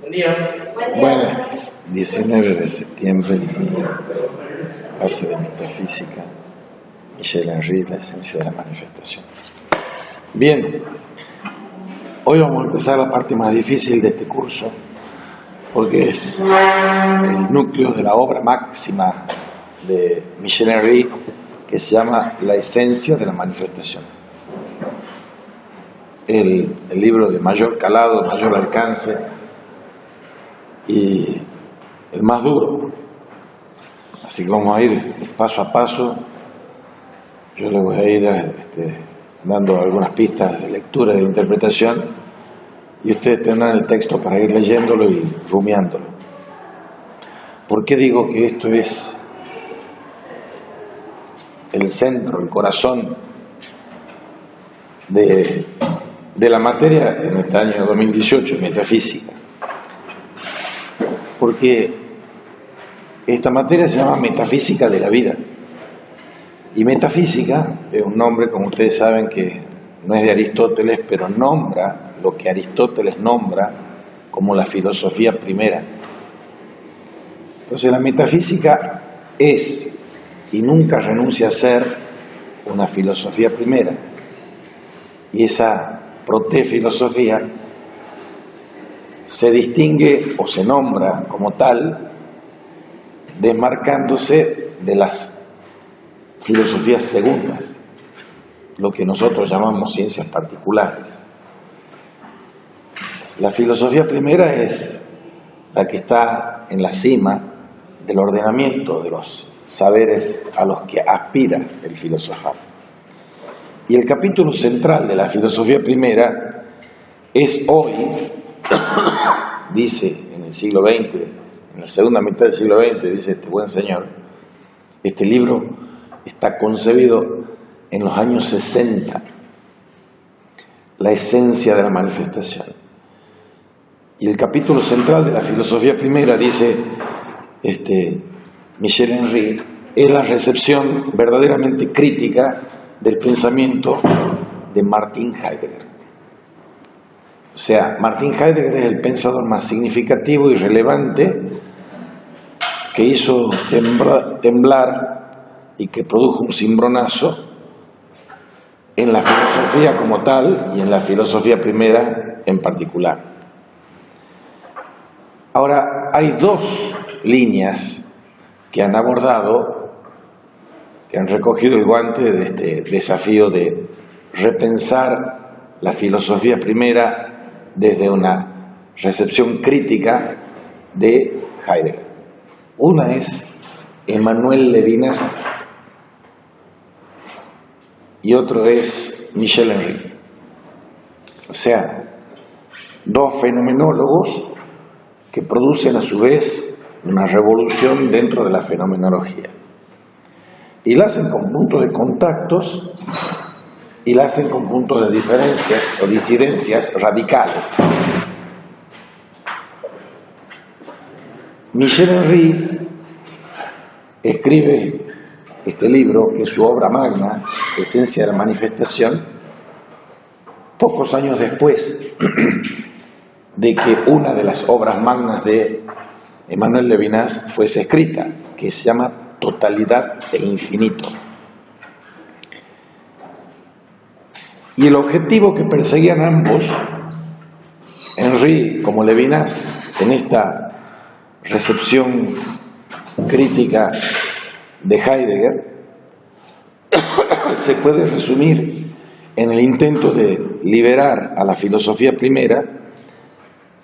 Buen día. Bueno, 19 de septiembre, clase de metafísica, Michel Henry, la esencia de las manifestaciones. Bien, hoy vamos a empezar la parte más difícil de este curso, porque es el núcleo de la obra máxima de Michel Henry, que se llama La esencia de la manifestación. El libro de mayor calado, mayor alcance y el más duro. Así que vamos a ir paso a paso. Yo les voy a ir dando algunas pistas de lectura y de interpretación, y ustedes tendrán el texto para ir leyéndolo y rumiándolo. ¿Por qué digo que esto es el centro, el corazón de la materia en este año 2018, metafísica? Porque esta materia se llama metafísica de la vida. Y metafísica es un nombre, como ustedes saben, que no es de Aristóteles, pero nombra lo que Aristóteles nombra como la filosofía primera. Entonces la metafísica es y nunca renuncia a ser una filosofía primera. Y esa protefilosofía se distingue o se nombra como tal, desmarcándose de las filosofías segundas, lo que nosotros llamamos ciencias particulares. La filosofía primera es la que está en la cima del ordenamiento de los saberes a los que aspira el filosofar. Y el capítulo central de la filosofía primera es hoy, dice en el siglo XX, en la segunda mitad del siglo XX, dice este buen señor, este libro está concebido en los años 60, la esencia de la manifestación. Y el capítulo central de la filosofía primera, dice Michel Henry, es la recepción verdaderamente crítica del pensamiento de Martin Heidegger. O sea, Martin Heidegger es el pensador más significativo y relevante que hizo temblar y que produjo un cimbronazo en la filosofía como tal y en la filosofía primera en particular. Ahora, hay dos líneas que han abordado, que han recogido el guante de este desafío de repensar la filosofía primera desde una recepción crítica de Heidegger. Una es Emmanuel Levinas y otro es Michel Henry. O sea, dos fenomenólogos que producen a su vez una revolución dentro de la fenomenología. Y la hacen con puntos de contactos y la hacen con puntos de diferencias o disidencias radicales. Michel Henry escribe este libro, que es su obra magna, Esencia de la Manifestación, pocos años después de que una de las obras magnas de Emmanuel Levinas fuese escrita, que se llama Totalidad e Infinito. Y el objetivo que perseguían ambos, Henry como Levinas, en esta recepción crítica de Heidegger, se puede resumir en el intento de liberar a la filosofía primera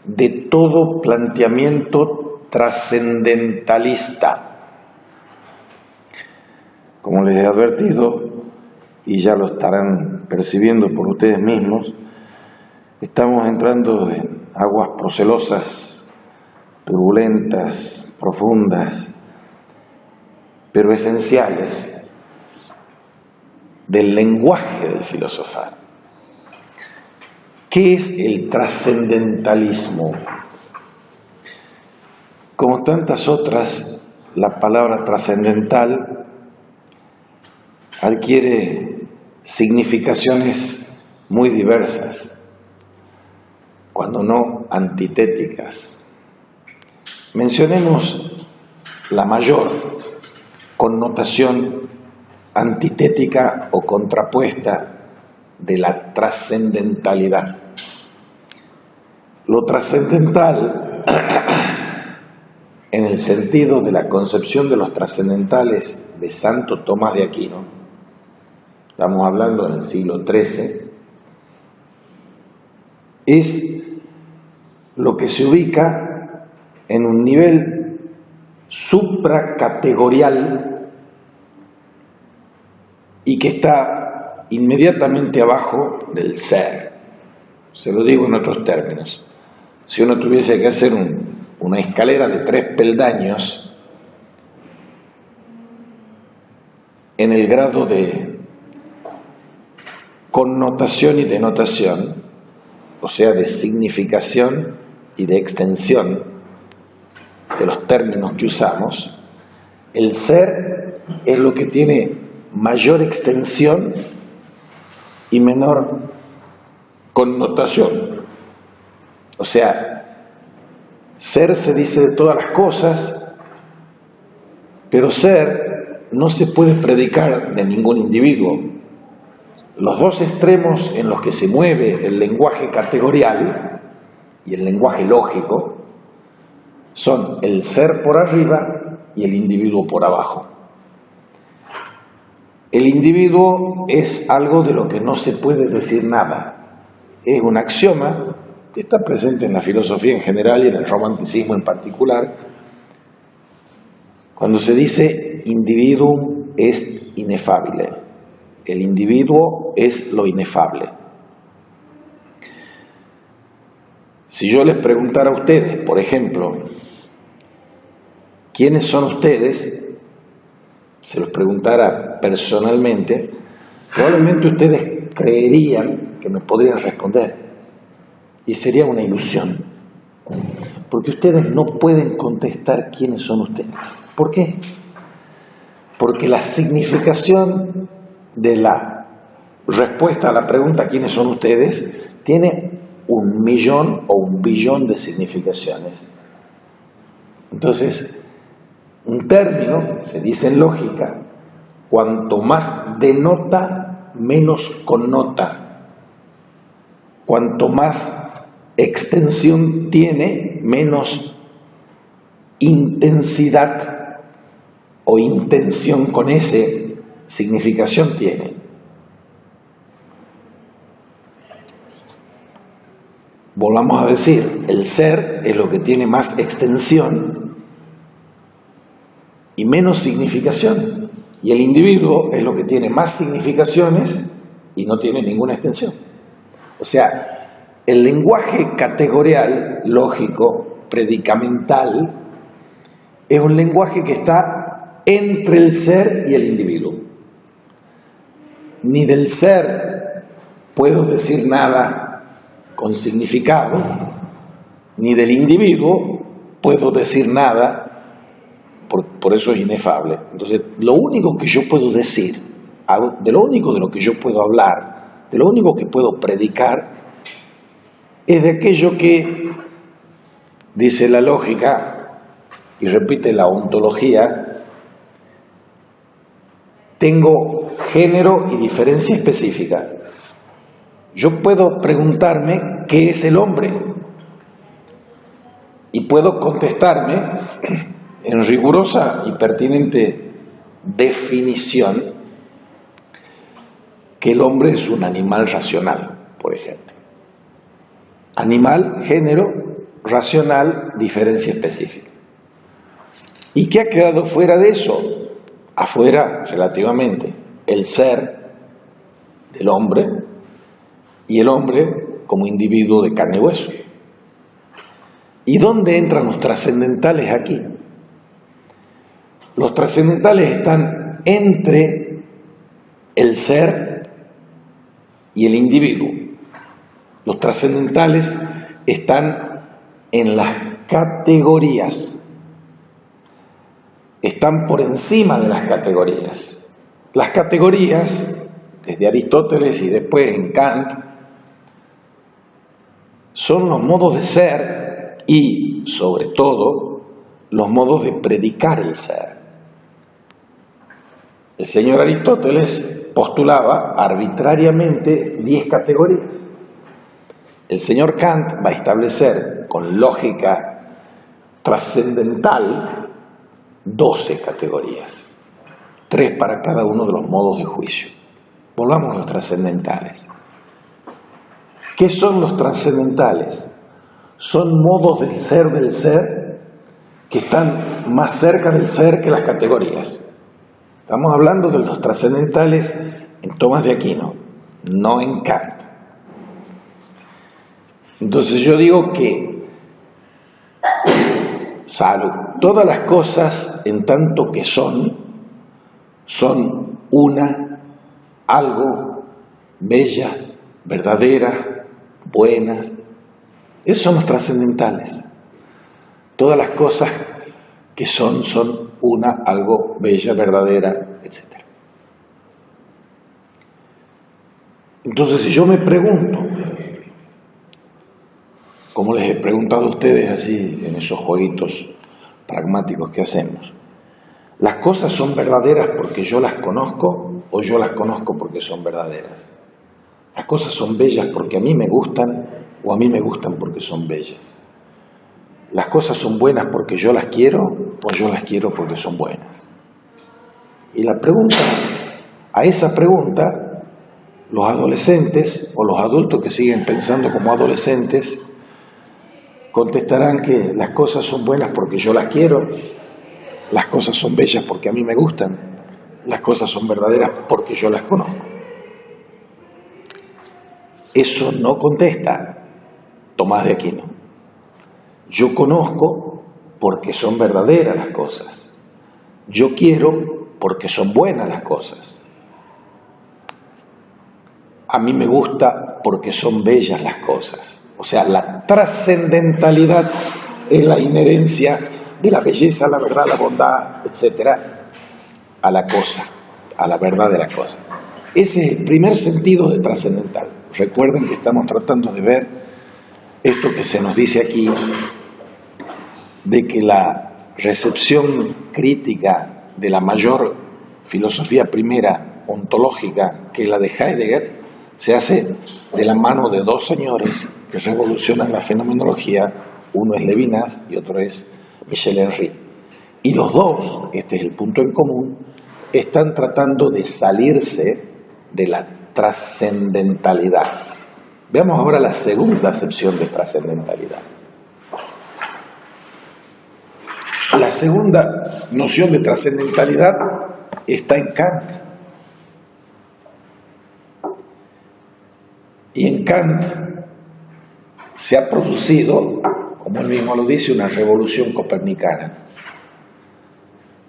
de todo planteamiento trascendentalista. Como les he advertido, y ya lo estarán percibiendo por ustedes mismos, estamos entrando en aguas procelosas, turbulentas, profundas, pero esenciales del lenguaje del filosofar. ¿Qué es el trascendentalismo? Como tantas otras, la palabra trascendental adquiere significaciones muy diversas, cuando no antitéticas. Mencionemos la mayor connotación antitética o contrapuesta de la trascendentalidad. Lo trascendental, en el sentido de la concepción de los trascendentales de Santo Tomás de Aquino, estamos hablando del siglo XIII, es lo que se ubica en un nivel supracategorial y que está inmediatamente abajo del ser. Se lo digo en otros términos. Si uno tuviese que hacer una escalera de 3 peldaños en el grado de connotación y denotación, o sea, de significación y de extensión de los términos que usamos, el ser es lo que tiene mayor extensión y menor connotación. O sea, ser se dice de todas las cosas, pero ser no se puede predicar de ningún individuo. Los dos extremos en los que se mueve el lenguaje categorial y el lenguaje lógico son el ser por arriba y el individuo por abajo. El individuo es algo de lo que no se puede decir nada. Es un axioma que está presente en la filosofía en general y en el romanticismo en particular. Cuando se dice individuum est inefable, el individuo es lo inefable. Si yo les preguntara a ustedes, por ejemplo, ¿quiénes son ustedes? Se los preguntara personalmente, probablemente ustedes creerían que me podrían responder. Y sería una ilusión. Porque ustedes no pueden contestar quiénes son ustedes. ¿Por qué? Porque la significación de la respuesta a la pregunta ¿quiénes son ustedes? Tiene 1.000.000 o 1.000.000.000 de significaciones. Entonces, un término, se dice en lógica, cuanto más denota, menos connota. Cuanto más extensión tiene, menos intensidad o intención con ese significación tiene. Volvamos a decir, el ser es lo que tiene más extensión y menos significación, y el individuo es lo que tiene más significaciones y no tiene ninguna extensión. O sea, el lenguaje categorial, lógico, predicamental, es un lenguaje que está entre el ser y el individuo. Ni del ser puedo decir nada con significado, ni del individuo puedo decir nada, por eso es inefable. Entonces, lo único que yo puedo decir, de lo único de lo que yo puedo hablar, de lo único que puedo predicar, es de aquello que dice la lógica y repite la ontología: tengo género y diferencia específica. Yo puedo preguntarme qué es el hombre y puedo contestarme en rigurosa y pertinente definición que el hombre es un animal racional, por ejemplo. Animal, género, racional, diferencia específica. ¿Y qué ha quedado fuera de eso? Afuera, relativamente, el ser del hombre y el hombre como individuo de carne y hueso. ¿Y dónde entran los trascendentales aquí? Los trascendentales están entre el ser y el individuo. Los trascendentales están en las categorías, están por encima de las categorías. Las categorías, desde Aristóteles y después en Kant, son los modos de ser y, sobre todo, los modos de predicar el ser. El señor Aristóteles postulaba arbitrariamente 10 categorías. El señor Kant va a establecer con lógica trascendental 12 categorías, 3 para cada uno de los modos de juicio. Volvamos a los trascendentales. ¿Qué son los trascendentales? Son modos del ser que están más cerca del ser que las categorías. Estamos hablando de los trascendentales en Tomás de Aquino, no en Kant. Entonces yo digo que todas las cosas en tanto que son algo bella, verdadera, buenas. Esos son los trascendentales. Todas las cosas que son algo bella, verdadera, etc. Entonces, si yo me pregunto, como les he preguntado a ustedes así en esos jueguitos pragmáticos que hacemos, ¿las cosas son verdaderas porque yo las conozco o yo las conozco porque son verdaderas? ¿Las cosas son bellas porque a mí me gustan o a mí me gustan porque son bellas? ¿Las cosas son buenas porque yo las quiero o yo las quiero porque son buenas? Y a esa pregunta, los adolescentes o los adultos que siguen pensando como adolescentes contestarán que las cosas son buenas porque yo las quiero, las cosas son bellas porque a mí me gustan, las cosas son verdaderas porque yo las conozco. Eso no contesta Tomás de Aquino. Yo conozco porque son verdaderas las cosas. Yo quiero porque son buenas las cosas. A mí me gusta porque son bellas las cosas. O sea, la trascendentalidad es la inherencia de la belleza, la verdad, la bondad, etcétera, a la cosa, a la verdad de la cosa. Ese es el primer sentido de trascendental. Recuerden que estamos tratando de ver esto que se nos dice aquí, de que la recepción crítica de la mayor filosofía primera ontológica, que es la de Heidegger, se hace de la mano de dos señores que revolucionan la fenomenología. Uno es Levinas y otro es Michel Henry. Y los dos, este es el punto en común, están tratando de salirse de la trascendentalidad. Veamos ahora la segunda acepción de trascendentalidad. La segunda noción de trascendentalidad está en Kant. Y en Kant se ha producido, como él mismo lo dice, una revolución copernicana.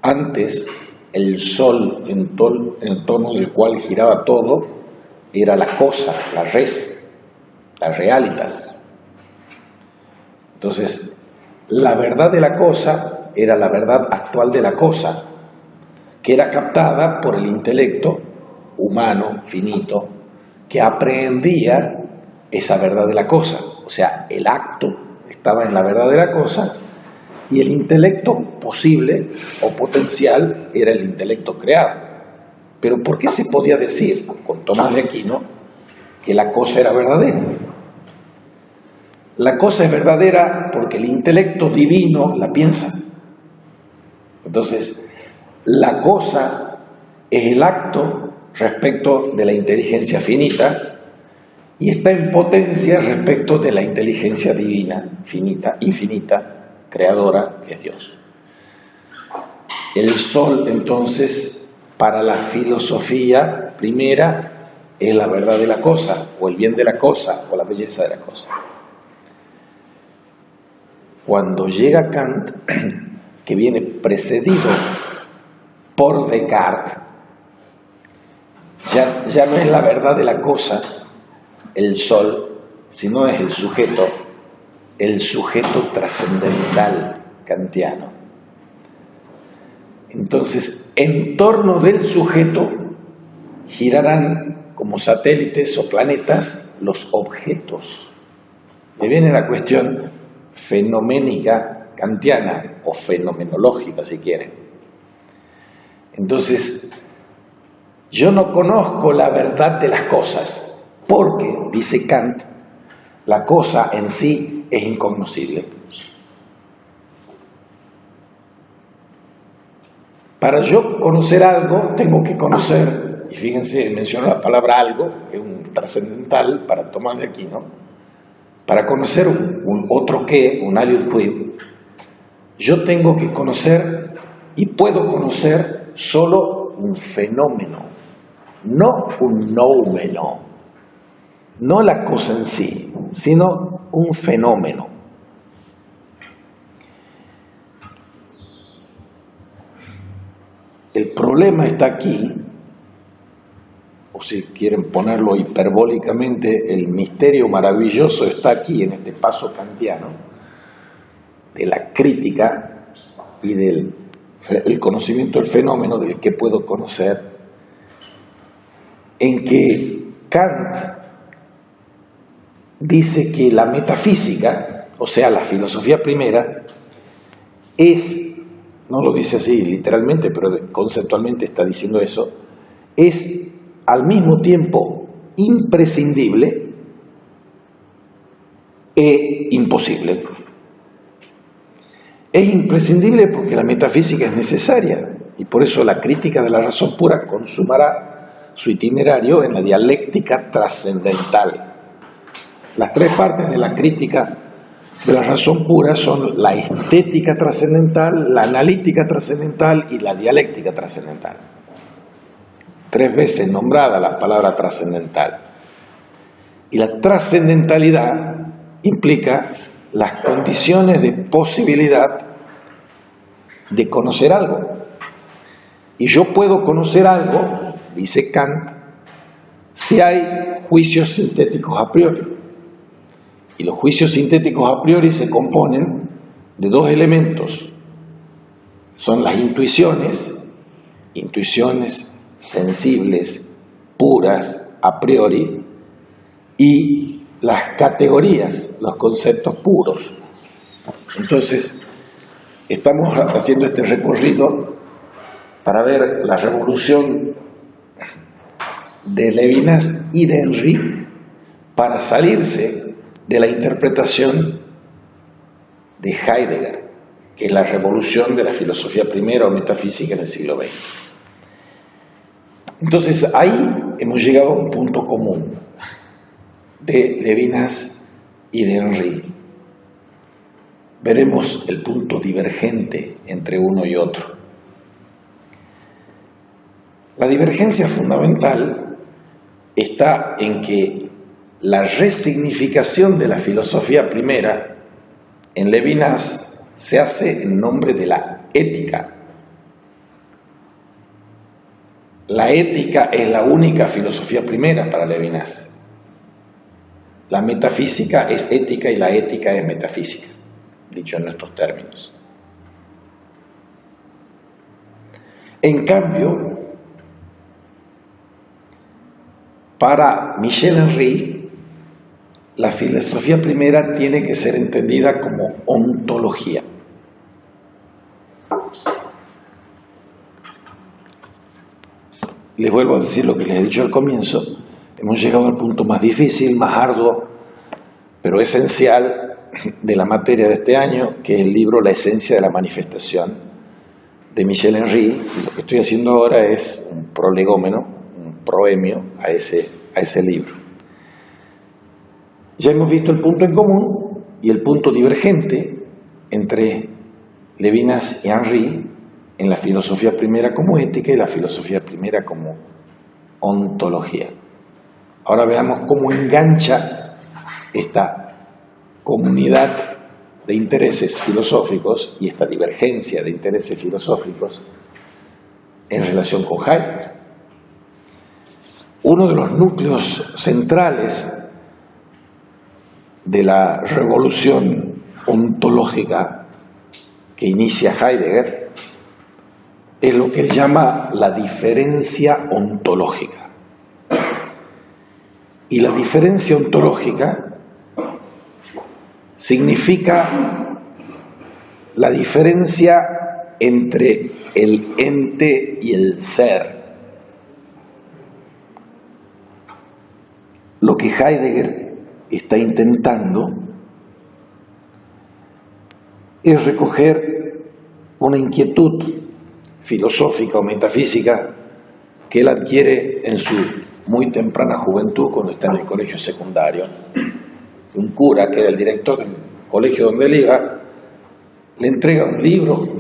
Antes, el sol en torno del cual giraba todo era la cosa, la res, la realitas. Entonces, la verdad de la cosa era la verdad actual de la cosa, que era captada por el intelecto humano, finito, que aprehendía esa verdad de la cosa. O sea, el acto estaba en la verdad de la cosa y el intelecto posible o potencial era el intelecto creado. Pero ¿por qué se podía decir con Tomás de Aquino que la cosa era verdadera? La cosa es verdadera porque el intelecto divino la piensa. Entonces, la cosa es el acto respecto de la inteligencia finita y está en potencia respecto de la inteligencia divina, finita, infinita, creadora, que es Dios. El sol, entonces, para la filosofía primera, es la verdad de la cosa, o el bien de la cosa, o la belleza de la cosa. Cuando llega Kant, que viene precedido por Descartes, ya no es la verdad de la cosa, el sol, sino es el sujeto trascendental kantiano. Entonces, en torno del sujeto girarán como satélites o planetas los objetos. Y viene la cuestión fenoménica kantiana o fenomenológica, si quieren. Entonces, yo no conozco la verdad de las cosas, porque, dice Kant, la cosa en sí es incognoscible. Para yo conocer algo, tengo que conocer, y fíjense, menciono la palabra algo, que es un trascendental para tomar de aquí, ¿no? Para conocer un otro qué, un aliud quid, yo tengo que conocer y puedo conocer solo un fenómeno, no un noumeno, no la cosa en sí, sino un fenómeno. El problema está aquí, o si quieren ponerlo hiperbólicamente, el misterio maravilloso está aquí en este paso kantiano de la crítica y del conocimiento del fenómeno, del que puedo conocer, en que Kant dice que la metafísica, o sea, la filosofía primera, es, no lo dice así literalmente, pero conceptualmente está diciendo eso, es al mismo tiempo imprescindible e imposible. Es imprescindible porque la metafísica es necesaria y por eso la crítica de la razón pura consumará su itinerario en la dialéctica trascendental. Las tres partes de la crítica de la razón pura son la estética trascendental, la analítica trascendental y la dialéctica trascendental. 3 veces nombrada la palabra trascendental. Y la trascendentalidad implica las condiciones de posibilidad de conocer algo. Y yo puedo conocer algo, dice Kant, si hay juicios sintéticos a priori. Y los juicios sintéticos a priori se componen de 2 elementos. Son las intuiciones sensibles, puras, a priori, y las categorías, los conceptos puros. Entonces, estamos haciendo este recorrido para ver la revolución de Levinas y de Henry para salirse de la interpretación de Heidegger, que es la revolución de la filosofía primera o metafísica en el siglo XX. Entonces, ahí hemos llegado a un punto común de Levinas y de Henry. Veremos el punto divergente entre uno y otro. La divergencia fundamental está en que la resignificación de la filosofía primera en Levinas se hace en nombre de la ética. La ética es la única filosofía primera para Levinas. La metafísica es ética y la ética es metafísica, dicho en nuestros términos. En cambio, para Michel Henry, la filosofía primera tiene que ser entendida como ontología. Les vuelvo a decir lo que les he dicho al comienzo. Hemos llegado al punto más difícil, más arduo, pero esencial de la materia de este año, que es el libro La esencia de la manifestación de Michel Henry. Y lo que estoy haciendo ahora es un prolegómeno, un proemio a ese libro. Ya hemos visto el punto en común y el punto divergente entre Levinas y Henry en la filosofía primera como ética y la filosofía primera como ontología. Ahora veamos cómo engancha esta comunidad de intereses filosóficos y esta divergencia de intereses filosóficos en relación con Heidegger. Uno de los núcleos centrales de la revolución ontológica que inicia Heidegger es lo que él llama la diferencia ontológica. Y la diferencia ontológica significa la diferencia entre el ente y el ser. Lo que Heidegger está intentando es recoger una inquietud filosófica o metafísica que él adquiere en su muy temprana juventud cuando está en el colegio secundario. Un cura, que era el director del colegio donde él iba, le entrega un libro,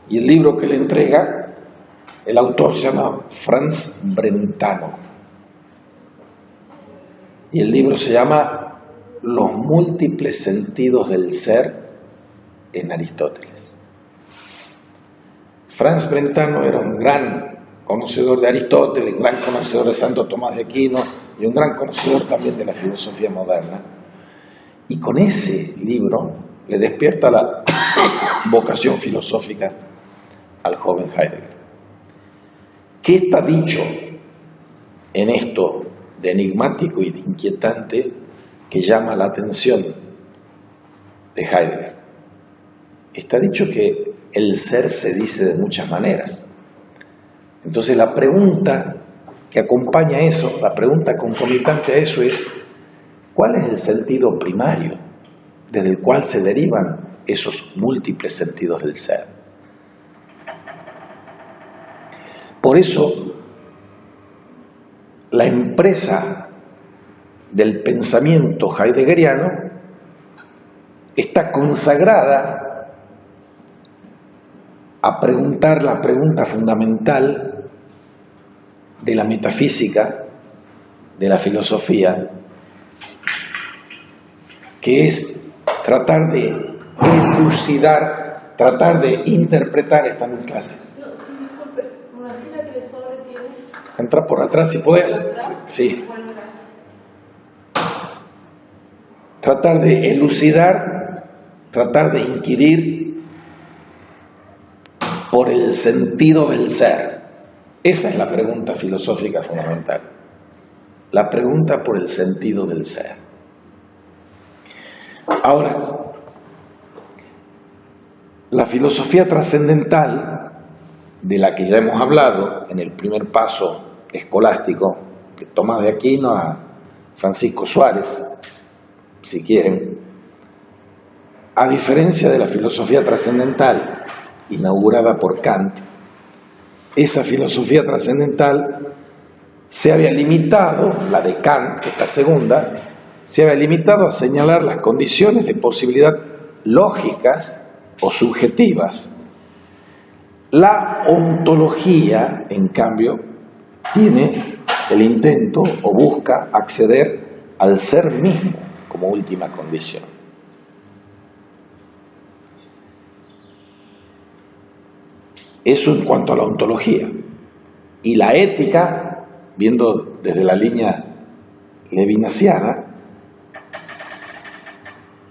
y el libro que le entrega, el autor se llama Franz Brentano, y el libro se llama Los múltiples sentidos del ser en Aristóteles. Franz Brentano era un gran conocedor de Aristóteles, un gran conocedor de Santo Tomás de Aquino y un gran conocedor también de la filosofía moderna. Y con ese libro le despierta la vocación filosófica al joven Heidegger. ¿Qué está dicho en esto de enigmático y de inquietante que llama la atención de Heidegger? Está dicho que el ser se dice de muchas maneras. Entonces la pregunta que acompaña eso, la pregunta concomitante a eso es: ¿cuál es el sentido primario desde el cual se derivan esos múltiples sentidos del ser? Por eso, la empresa del pensamiento heideggeriano está consagrada a preguntar la pregunta fundamental de la metafísica, de la filosofía, que es tratar de elucidar, tratar de interpretar. Esta en clase. No, sí, disculpe, una silla que le sobre tiene. Entra por atrás si podés. Sí. Bueno, gracias. Tratar de elucidar, tratar de inquirir por el sentido del ser. Esa es la pregunta filosófica fundamental. La pregunta por el sentido del ser. Ahora, la filosofía trascendental, de la que ya hemos hablado en el primer paso escolástico, de Tomás de Aquino a Francisco Suárez, si quieren, a diferencia de la filosofía trascendental inaugurada por Kant, esa filosofía trascendental se había limitado, la de Kant, esta segunda, se había limitado a señalar las condiciones de posibilidad lógicas o subjetivas. La ontología, en cambio, tiene el intento o busca acceder al ser mismo como última condición. Eso en cuanto a la ontología. Y la ética, viendo desde la línea levinasiana,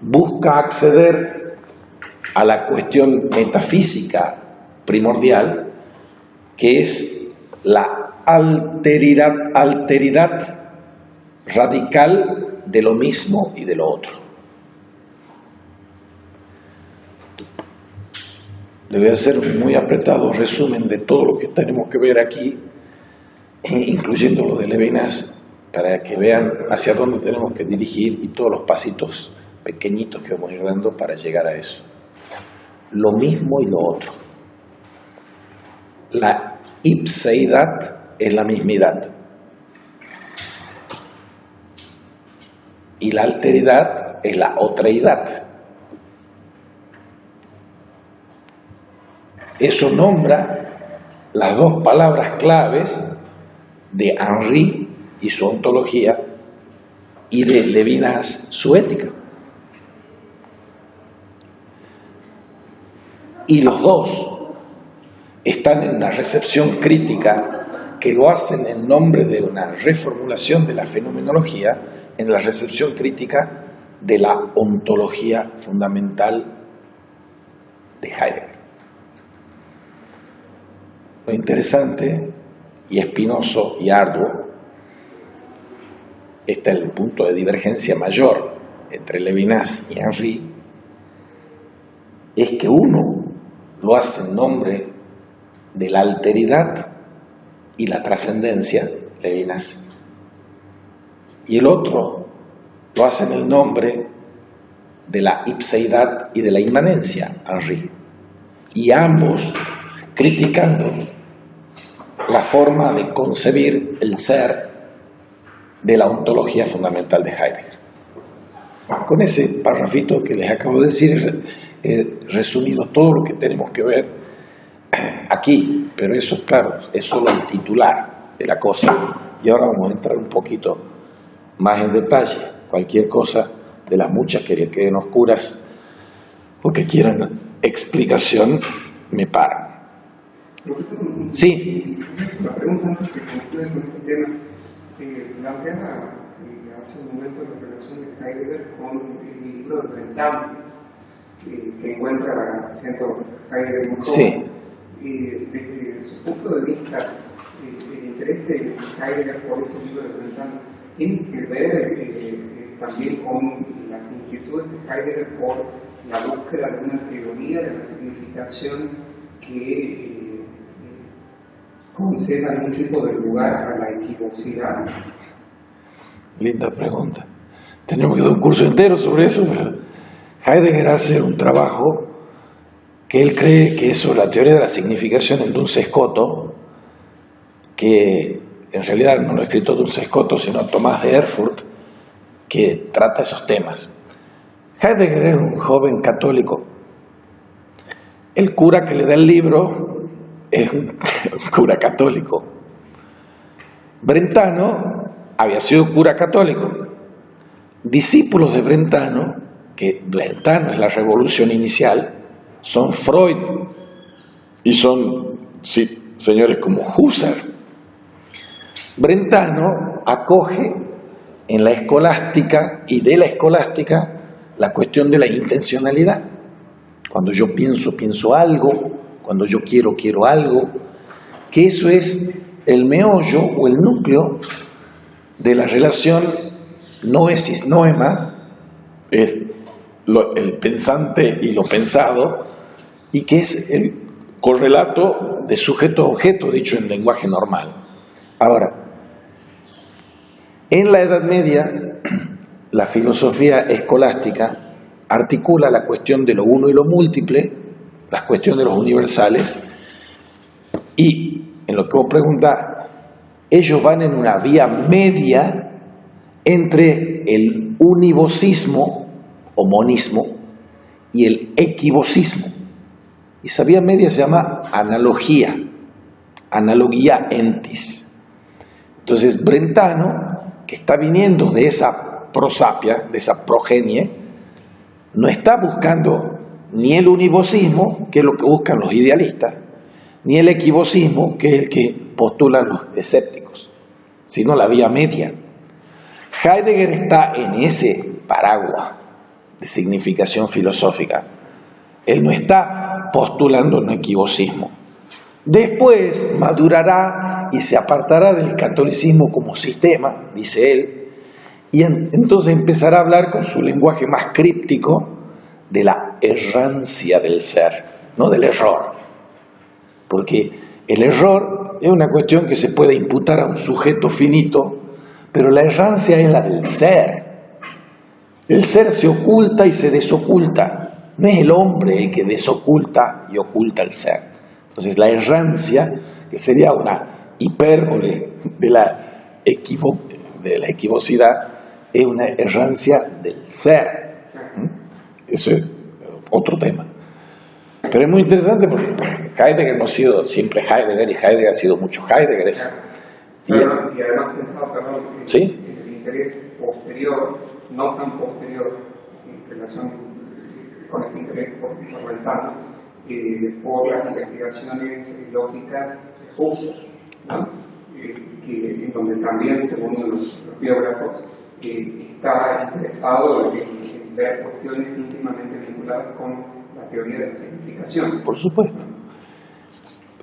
busca acceder a la cuestión metafísica primordial, que es la alteridad radical de lo mismo y de lo otro. Le voy a hacer un muy apretado resumen de todo lo que tenemos que ver aquí, incluyendo lo de Levinas, para que vean hacia dónde tenemos que dirigir y todos los pasitos pequeñitos que vamos a ir dando para llegar a eso. Lo mismo y lo otro. La ipseidad es la mismidad. Y la alteridad es la otreidad. Eso nombra las dos palabras claves de Henry y su ontología y de Levinas su ética. Y los dos están en una recepción crítica que lo hacen en nombre de una reformulación de la fenomenología, en la recepción crítica de la ontología fundamental de Heidegger. Lo interesante y espinoso y arduo, este es el punto de divergencia mayor entre Levinas y Henry, es que uno lo hace en nombre de la alteridad y la trascendencia, Levinas, y el otro lo hace en el nombre de la ipseidad y de la inmanencia, Henri, y ambos criticando la forma de concebir el ser de la ontología fundamental de Heidegger. Con ese parrafito que les acabo de decir, he resumido todo lo que tenemos que ver aquí, pero eso, claro, es solo el titular de la cosa. Y ahora vamos a entrar un poquito más en detalle. Cualquier cosa de las muchas que queden oscuras o que quieran explicación, me paran. Profesor, Sí. la pregunta antes que concluya con este tema, planteaba hace un momento la relación de Heidegger con el libro de Brentano, que encuentra acento Heidegger muy joven. Sí. Desde su punto de vista, el interés de Heidegger por ese libro de Brentano tiene que ver también con las inquietudes de Heidegger por la búsqueda de una teoría de la significación que conceda algún tipo de lugar a la equivocidad. Linda pregunta. Tenemos que dar un curso entero sobre eso, pero Heidegger hace un trabajo que él cree que es sobre la teoría de la significación en Duns Scoto, que en realidad no lo ha escrito Duns Scoto, sino Tomás de Erfurt, que trata esos temas. Heidegger es un joven católico. El cura que le da el libro es un cura católico. Brentano había sido cura católico. Discípulos de Brentano, que Brentano es la revolución inicial, son Freud y son, sí, señores como Husserl. Brentano acoge en la escolástica y de la escolástica la cuestión de la intencionalidad. Cuando yo pienso algo, cuando yo quiero algo, que eso es el meollo o el núcleo de la relación noesis-noema, el pensante y lo pensado, y que es el correlato de sujeto-objeto, dicho en lenguaje normal. Ahora, en la Edad Media, la filosofía escolástica articula la cuestión de lo uno y lo múltiple, la cuestión de los universales, y en lo que vos preguntás, ellos van en una vía media entre el univocismo o monismo y el equivocismo. Y esa vía media se llama analogía entis. Entonces Brentano, que está viniendo de esa prosapia, de esa progenie, no está buscando ni el univocismo, que es lo que buscan los idealistas, ni el equivocismo, que es el que postulan los escépticos, sino la vía media. Heidegger está en ese paraguas de significación filosófica. Él no está postulando un equivocismo. Después madurará y se apartará del catolicismo como sistema, dice él, y entonces empezará a hablar con su lenguaje más críptico de la errancia del ser, no del error. Porque el error es una cuestión que se puede imputar a un sujeto finito, pero la errancia es la del ser. El ser se oculta y se desoculta. No es el hombre el que desoculta y oculta el ser. Entonces la errancia, que sería una hipérbole de la equivocidad, es una errancia del ser. Eso es otro tema. Pero es muy interesante porque Heidegger no ha sido siempre Heidegger, y Heidegger ha sido muchos Heideggers. Y además pensaba, ¿sí? el interés posterior, no tan posterior, en relación con este interés por Brentano, por las investigaciones lógicas de Husserl, ¿no? En donde también, según los biógrafos, estaba interesado en ver cuestiones íntimamente vinculadas con la teoría de la significación. Por supuesto.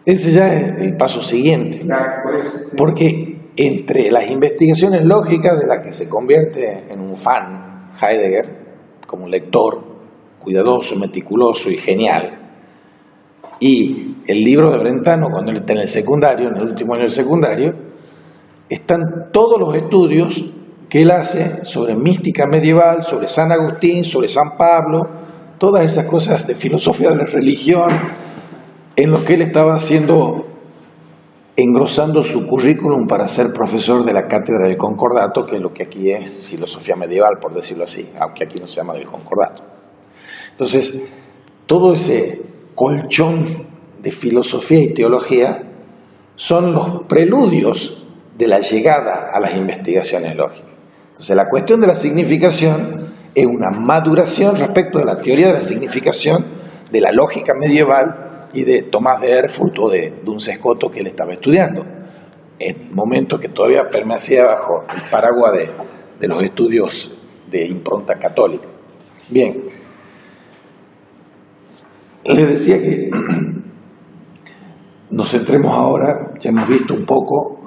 Ese ya es el paso siguiente. Claro, por eso, sí. Porque entre las investigaciones lógicas de las que se convierte en un fan Heidegger, como lector, cuidadoso, meticuloso y genial. Y el libro de Brentano, cuando él está en el secundario, en el último año del secundario, están todos los estudios que él hace sobre mística medieval, sobre San Agustín, sobre San Pablo, todas esas cosas de filosofía de la religión, en lo que él estaba haciendo, engrosando su currículum para ser profesor de la cátedra del Concordato, que es lo que aquí es filosofía medieval, por decirlo así, aunque aquí no se llama del Concordato. Entonces, todo ese colchón de filosofía y teología son los preludios de la llegada a las investigaciones lógicas. Entonces, la cuestión de la significación es una maduración respecto de la teoría de la significación de la lógica medieval y de Tomás de Erfurt o de Duns Scotus que él estaba estudiando, en el momento que todavía permanecía bajo el paraguas de los estudios de impronta católica. Bien, les decía que nos centremos ahora, ya hemos visto un poco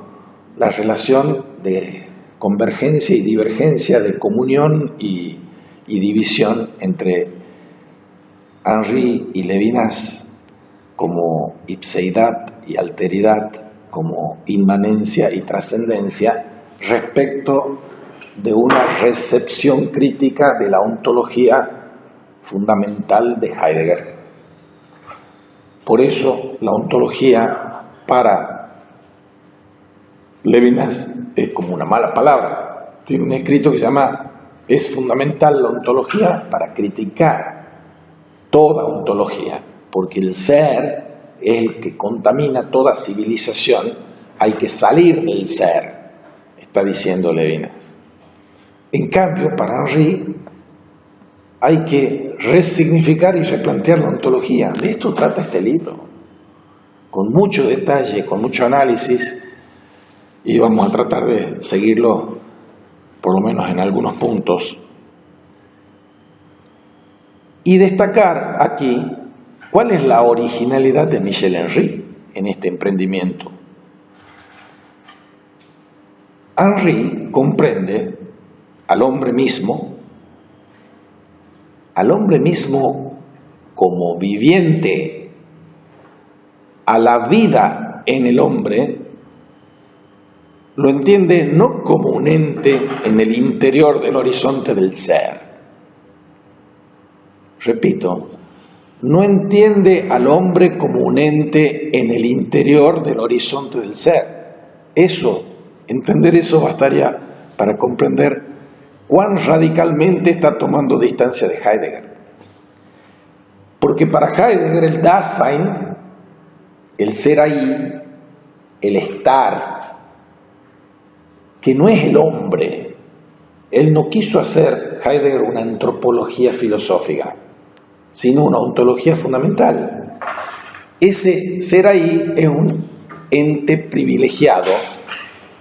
la relación de convergencia y divergencia, de comunión y división entre Henry y Levinas, como ipseidad y alteridad, como inmanencia y trascendencia, respecto de una recepción crítica de la ontología fundamental de Heidegger. Por eso la ontología para Levinas es como una mala palabra. Tiene un escrito que se llama "Es fundamental la ontología para criticar toda ontología", porque el ser es el que contamina toda civilización, hay que salir del ser, está diciendo Levinas. En cambio, para Henry hay que resignificar y replantear la ontología. De esto trata este libro, con mucho detalle, con mucho análisis, y vamos a tratar de seguirlo, por lo menos en algunos puntos, y destacar aquí cuál es la originalidad de Michel Henry en este emprendimiento. Henry comprende al hombre mismo como viviente, a la vida en el hombre, lo entiende no como un ente en el interior del horizonte del ser. Repito, no entiende al hombre como un ente en el interior del horizonte del ser. Entender eso bastaría para comprender cuán radicalmente está tomando distancia de Heidegger. Porque para Heidegger el Dasein, el ser ahí, el estar, que no es el hombre, él no quiso hacer, Heidegger, una antropología filosófica, sino una ontología fundamental. Ese ser ahí es un ente privilegiado,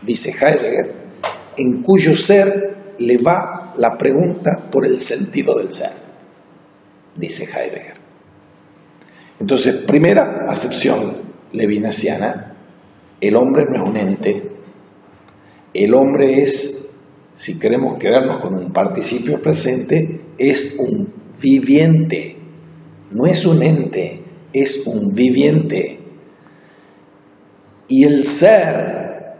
dice Heidegger, en cuyo ser le va la pregunta por el sentido del ser, dice Heidegger. Entonces, primera acepción levinasiana, el hombre no es un ente, el hombre es, si queremos quedarnos con un participio presente, es un viviente, no es un ente, es un viviente. Y el ser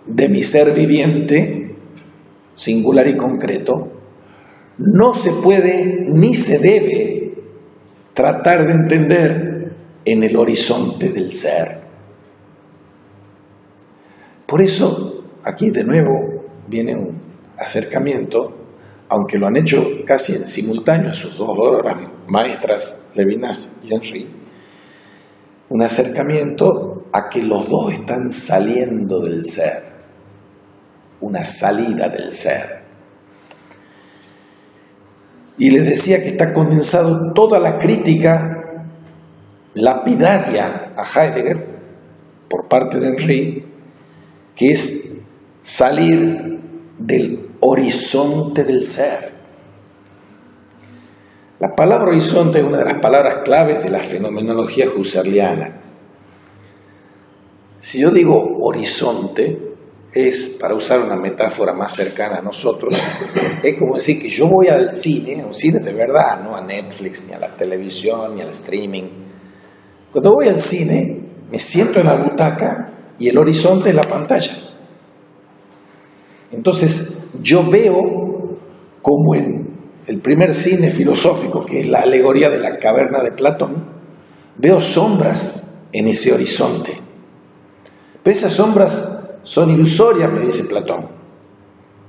de mi ser viviente, singular y concreto, no se puede ni se debe tratar de entender en el horizonte del ser. Por eso, aquí de nuevo viene un acercamiento, aunque lo han hecho casi en simultáneo sus dos obras maestras, Levinas y Henry, un acercamiento a que los dos están saliendo del ser, una salida del ser. Y les decía que está condensado toda la crítica lapidaria a Heidegger por parte de Henry, que es salir del horizonte del ser. La palabra horizonte es una de las palabras claves de la fenomenología husserliana. Si yo digo horizonte, es, para usar una metáfora más cercana a nosotros, es como decir que yo voy al cine, a un cine de verdad, no a Netflix, ni a la televisión, ni al streaming. Cuando voy al cine, me siento en la butaca y el horizonte es la pantalla. Entonces, yo veo como en el primer cine filosófico, que es la alegoría de la caverna de Platón, veo sombras en ese horizonte. Pero esas sombras son ilusorias, me dice Platón,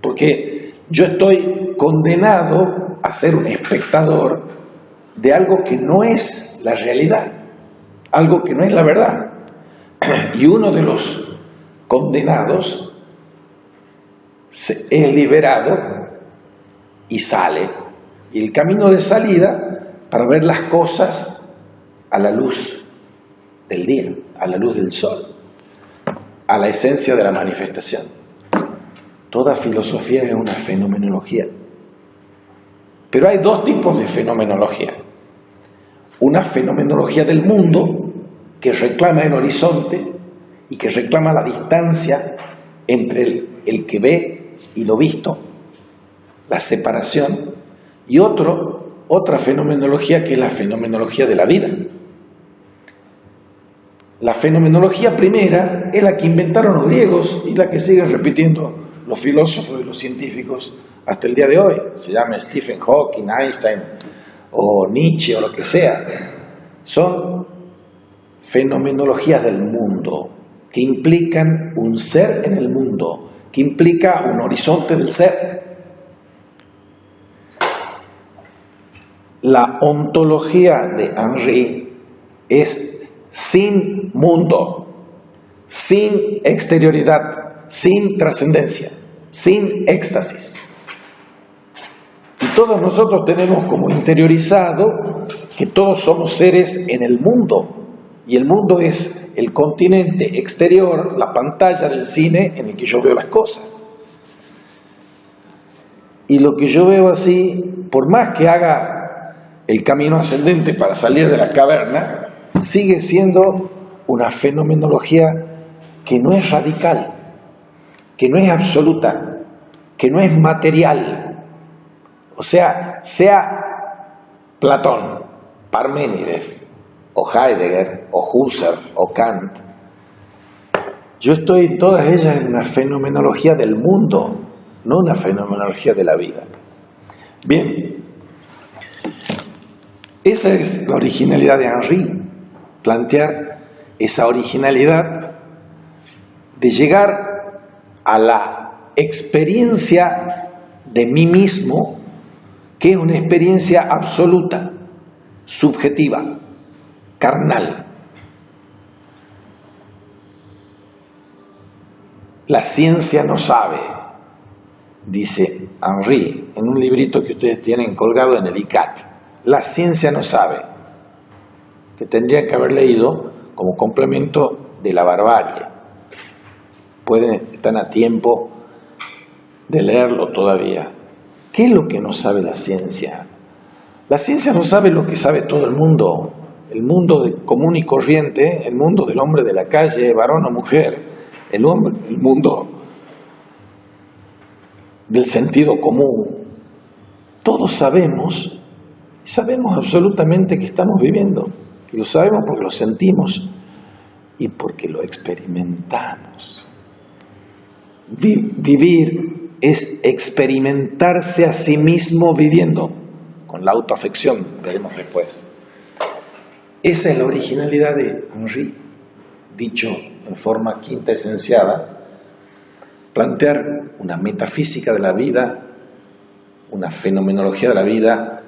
porque yo estoy condenado a ser un espectador de algo que no es la realidad, algo que no es la verdad. Y uno de los condenados es liberado y sale. Y el camino de salida para ver las cosas a la luz del día, a la luz del sol, a la esencia de la manifestación. Toda filosofía es una fenomenología. Pero hay dos tipos de fenomenología. Una fenomenología del mundo que reclama el horizonte y que reclama la distancia entre el que ve y lo visto, la separación, y otra fenomenología que es la fenomenología de la vida. La fenomenología primera es la que inventaron los griegos y la que siguen repitiendo los filósofos y los científicos hasta el día de hoy. Se llama Stephen Hawking, Einstein o Nietzsche o lo que sea. Son fenomenologías del mundo que implican un ser en el mundo, que implica un horizonte del ser. La ontología de Henry es sin mundo, sin exterioridad, sin trascendencia, sin éxtasis. Y todos nosotros tenemos como interiorizado que todos somos seres en el mundo, y el mundo es el continente exterior, la pantalla del cine en el que yo veo las cosas. Y lo que yo veo así, por más que haga el camino ascendente para salir de la caverna, sigue siendo una fenomenología que no es radical, que no es absoluta, que no es material. O sea Platón, Parménides, o Heidegger, o Husserl, o Kant, yo estoy en todas ellas en una fenomenología del mundo, no una fenomenología de la vida. Bien, esa es la originalidad de Henry, plantear esa originalidad de llegar a la experiencia de mí mismo, que es una experiencia absoluta, subjetiva, carnal. La ciencia no sabe, dice Henry en un librito que ustedes tienen colgado en el ICAT. La ciencia no sabe, que tendrían que haber leído como complemento de La barbarie. Están a tiempo de leerlo todavía. ¿Qué es lo que no sabe la ciencia? La ciencia no sabe lo que sabe todo el mundo común y corriente, el mundo del hombre de la calle, varón o mujer, el mundo del sentido común. Todos sabemos absolutamente que estamos viviendo, y lo sabemos porque lo sentimos y porque lo experimentamos. Vivir es experimentarse a sí mismo viviendo, con la autoafección, veremos después. Esa es la originalidad de Henry, dicho en forma quinta esenciada, plantear una metafísica de la vida, una fenomenología de la vida,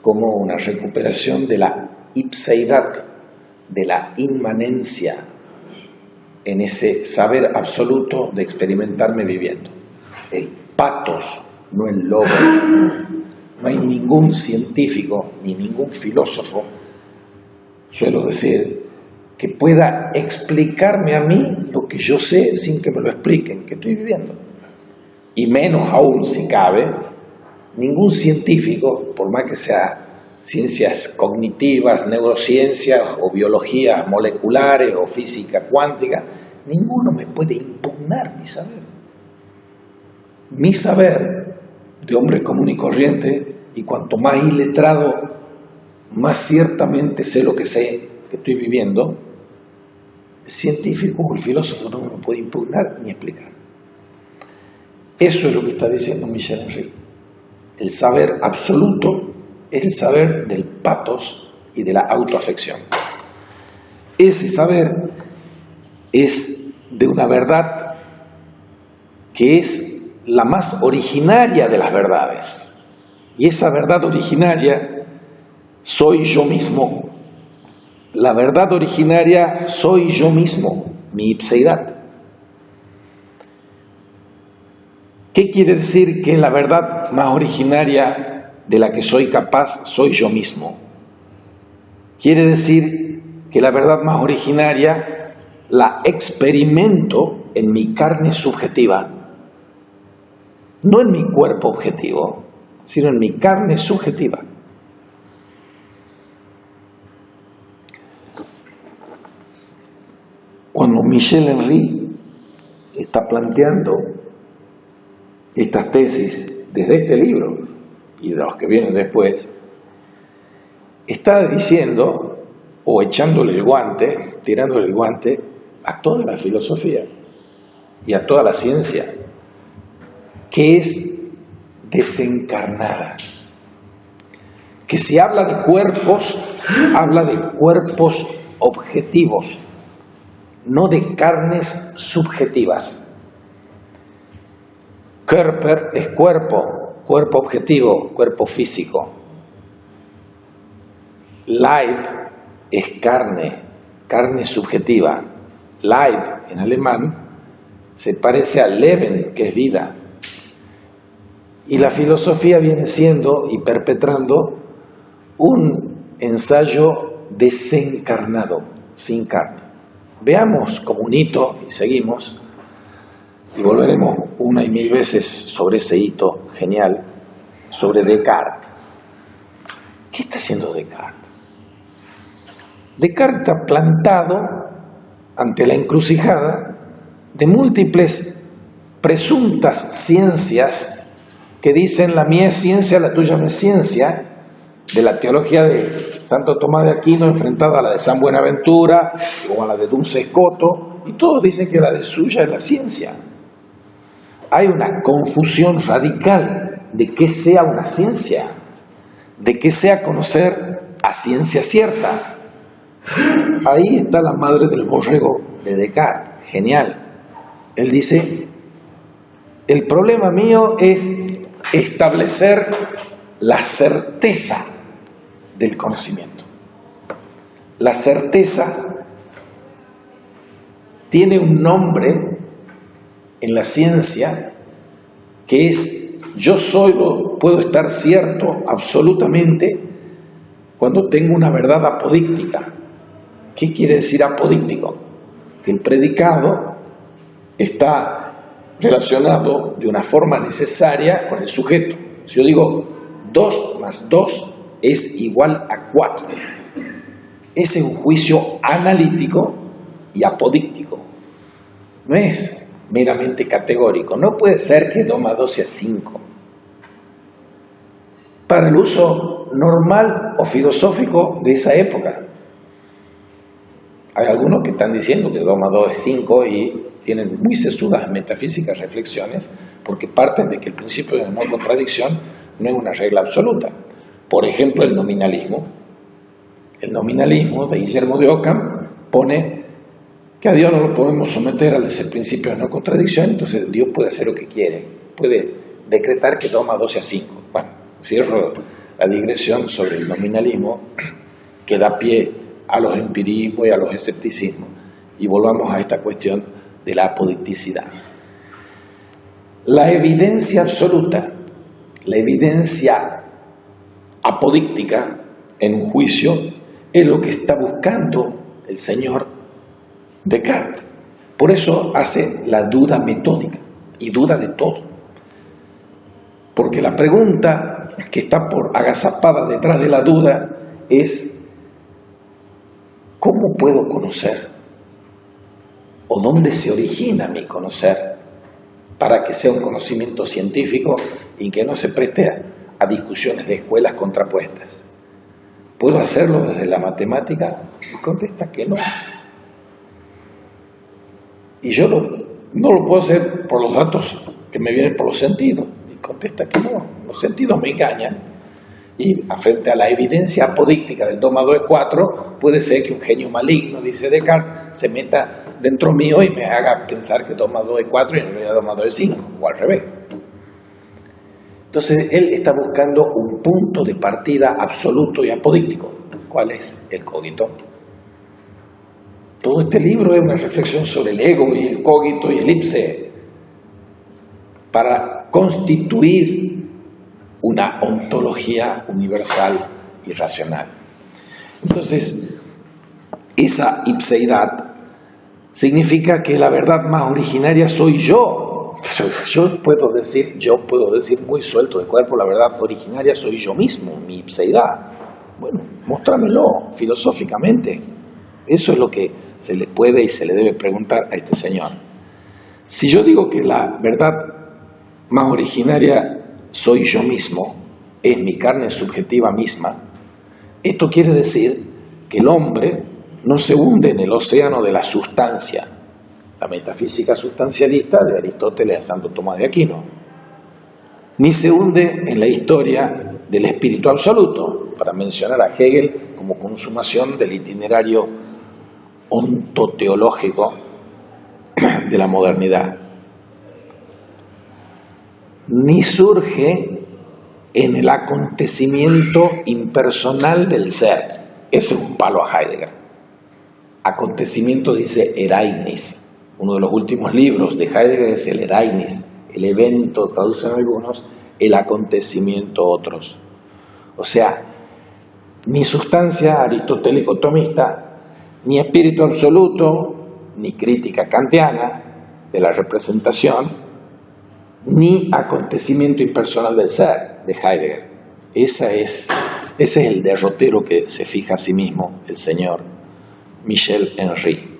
como una recuperación de la ipseidad, de la inmanencia, en ese saber absoluto de experimentarme viviendo. El patos, no el logos. No hay ningún científico ni ningún filósofo, suelo decir, que pueda explicarme a mí lo que yo sé sin que me lo expliquen, que estoy viviendo. Y menos aún, si cabe, ningún científico, por más que sea ciencias cognitivas, neurociencias o biologías moleculares o física cuántica, ninguno me puede impugnar mi saber. Mi saber de hombre común y corriente, y cuanto más iletrado, más ciertamente sé lo que sé, que estoy viviendo, el científico o el filósofo no me puede impugnar ni explicar. Eso es lo que está diciendo Michel Henry. El saber absoluto es el saber del patos y de la autoafección. Ese saber es de una verdad que es la más originaria de las verdades. Y esa verdad originaria soy yo mismo. La verdad originaria soy yo mismo, mi ipseidad. ¿Qué quiere decir que la verdad más originaria de la que soy capaz soy yo mismo? Quiere decir que la verdad más originaria la experimento en mi carne subjetiva, no en mi cuerpo objetivo, sino en mi carne subjetiva. Cuando Michel Henry está planteando estas tesis desde este libro y de los que vienen después, está diciendo o echándole el guante, tirándole el guante a toda la filosofía y a toda la ciencia, que es desencarnada. Que si habla de cuerpos objetivos, no de carnes subjetivas. Körper es cuerpo objetivo, cuerpo físico. Leib es carne subjetiva. Leib en alemán se parece a Leben, que es vida. Y la filosofía viene siendo y perpetrando un ensayo desencarnado, sin carne. Veamos como un hito, y seguimos, y volveremos una y mil veces sobre ese hito genial, sobre Descartes. ¿Qué está haciendo Descartes? Descartes está plantado ante la encrucijada de múltiples presuntas ciencias que dicen la mía es ciencia, la tuya no es ciencia, de la teología de Santo Tomás de Aquino enfrentada a la de San Buenaventura o a la de Duns Scoto, y todos dicen que la de suya es la ciencia. Hay una confusión radical de qué sea una ciencia, de qué sea conocer a ciencia cierta. Ahí está la madre del borrego de Descartes, genial. Él dice, el problema mío es establecer la certeza del conocimiento. La certeza tiene un nombre en la ciencia que es, yo solo puedo estar cierto absolutamente cuando tengo una verdad apodíctica. ¿Qué quiere decir apodíctico? Que el predicado está relacionado de una forma necesaria con el sujeto. Si yo digo 2 más 2 es igual a 4, ese es un juicio analítico y apodíctico. No es meramente categórico. No puede ser que 2 más 2 sea 5. Para el uso normal o filosófico de esa época. Hay algunos que están diciendo que 2 más 2 es 5 y tienen muy sesudas metafísicas reflexiones porque parten de que el principio de no contradicción no es una regla absoluta. Por ejemplo, el nominalismo. El nominalismo de Guillermo de Ockham pone que a Dios no lo podemos someter al principio de no contradicción, entonces Dios puede hacer lo que quiere, puede decretar que 2 más 2 sea 5. Bueno, cierro la digresión sobre el nominalismo que da pie a los empirismos y a los escepticismos, y volvamos a esta cuestión de la apodicticidad. La evidencia absoluta, la evidencia apodíctica en un juicio es lo que está buscando el señor Descartes. Por eso hace la duda metódica y duda de todo. Porque la pregunta que está por agazapada detrás de la duda es ¿cómo puedo conocer? o dónde se origina mi conocer para que sea un conocimiento científico y que no se preste a discusiones de escuelas contrapuestas. ¿Puedo hacerlo desde la matemática? Y contesta que no. Y yo no lo puedo hacer por los datos que me vienen por los sentidos. Y contesta que no, los sentidos me engañan. Y frente a la evidencia apodíctica del 2 más 2 es 4, puede ser que un genio maligno, dice Descartes, se meta dentro mío y me haga pensar que 2 más 2 es 4 y en realidad 2 más 2 es 5, o al revés. Entonces él está buscando un punto de partida absoluto y apodíctico. ¿Cuál es? El cogito. Todo este libro es una reflexión sobre el ego y el cogito y el ipse para constituir una ontología universal y racional. Entonces, esa ipseidad significa que la verdad más originaria soy yo. Pero yo puedo decir muy suelto de cuerpo, la verdad originaria soy yo mismo, mi ipseidad. Bueno, mostrámelo filosóficamente. Eso es lo que se le puede y se le debe preguntar a este señor. Si yo digo que la verdad más originaria soy yo mismo, es mi carne subjetiva misma, esto quiere decir que el hombre no se hunde en el océano de la sustancia, la metafísica sustancialista de Aristóteles a Santo Tomás de Aquino, ni se hunde en la historia del espíritu absoluto, para mencionar a Hegel como consumación del itinerario ontoteológico de la modernidad, ni surge en el acontecimiento impersonal del ser. Ese es un palo a Heidegger. Acontecimiento dice Ereignis. Uno de los últimos libros de Heidegger es el Ereignis, el evento, traducen algunos, el acontecimiento otros. O sea, ni sustancia aristotélico-tomista, ni espíritu absoluto, ni crítica kantiana de la representación, ni acontecimiento impersonal del ser de Heidegger. Ese es el derrotero que se fija a sí mismo el señor Michel Henry.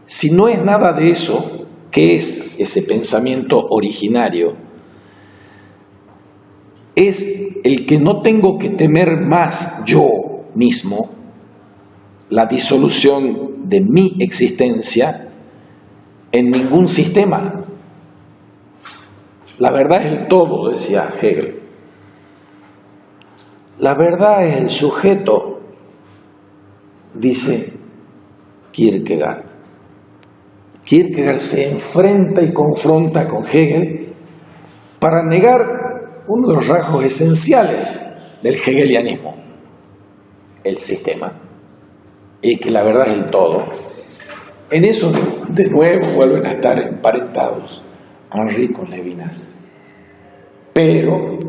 Si no es nada de eso, ¿qué es ese pensamiento originario? Es el que no tengo que temer más yo mismo, la disolución de mi existencia en ningún sistema. La verdad es el todo, decía Hegel. La verdad es el sujeto, dice Kierkegaard. Kierkegaard se enfrenta y confronta con Hegel para negar uno de los rasgos esenciales del hegelianismo, el sistema, y que la verdad es el todo. En eso de nuevo vuelven a estar emparentados Henry con Levinas. Pero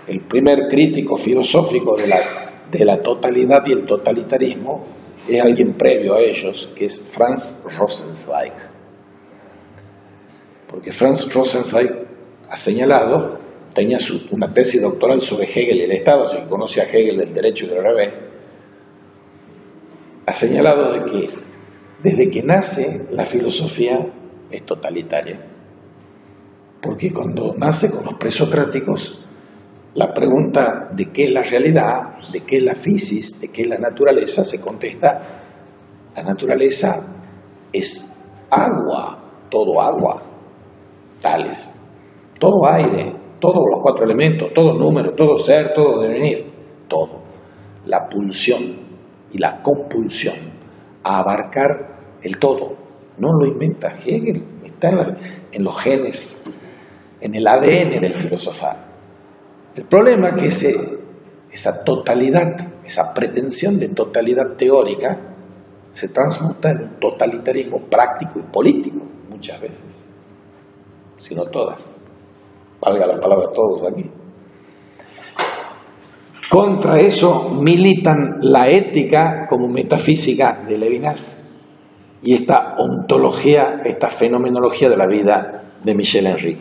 el primer crítico filosófico de la totalidad y el totalitarismo es alguien previo a ellos, que es Franz Rosenzweig. Porque Franz Rosenzweig ha señalado, tenía una tesis doctoral sobre Hegel y el Estado, así que conoce a Hegel del derecho y del revés, ha señalado de que desde que nace la filosofía es totalitaria. Porque cuando nace con los presocráticos, la pregunta de qué es la realidad, de qué es la physis, de qué es la naturaleza, se contesta: la naturaleza es agua, todo agua, tales, todo aire, todos los 4 elementos, todo número, todo ser, todo devenir, todo. La pulsión y la compulsión a abarcar el todo. No lo inventa Hegel, está en los genes, en el ADN del filosofar. El problema es que esa totalidad, esa pretensión de totalidad teórica, se transmuta en un totalitarismo práctico y político, muchas veces, si no todas. Valga la palabra todos aquí. Contra eso militan la ética como metafísica de Levinas y esta ontología, esta fenomenología de la vida de Michel Henry.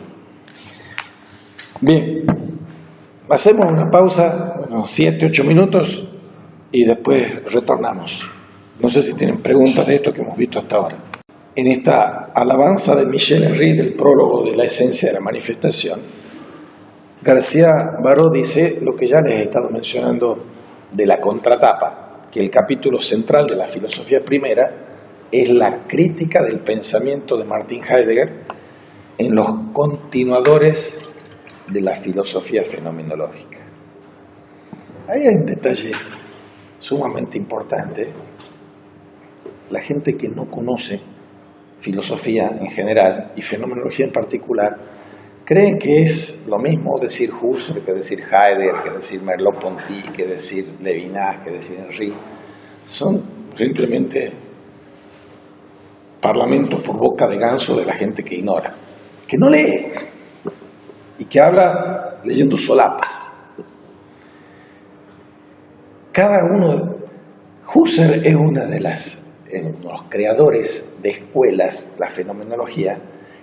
Bien, hacemos una pausa, 7-8 minutos, y después retornamos. No sé si tienen preguntas de esto que hemos visto hasta ahora. en esta alabanza de Michel Henry del prólogo de La esencia de la manifestación, García Baró dice lo que ya les he estado mencionando de la contratapa, que el capítulo central de la filosofía primera es la crítica del pensamiento de Martin Heidegger en los continuadores de la filosofía fenomenológica. Ahí hay un detalle sumamente importante. La gente que no conoce filosofía en general y fenomenología en particular cree que es lo mismo decir Husserl que decir Heidegger, que decir Merleau-Ponty, que decir Levinas, que decir Henry. Son simplemente parlamentos por boca de ganso de la gente que ignora, que no lee y que habla leyendo solapas. Cada uno, Husserl es uno de los creadores de escuelas, la fenomenología,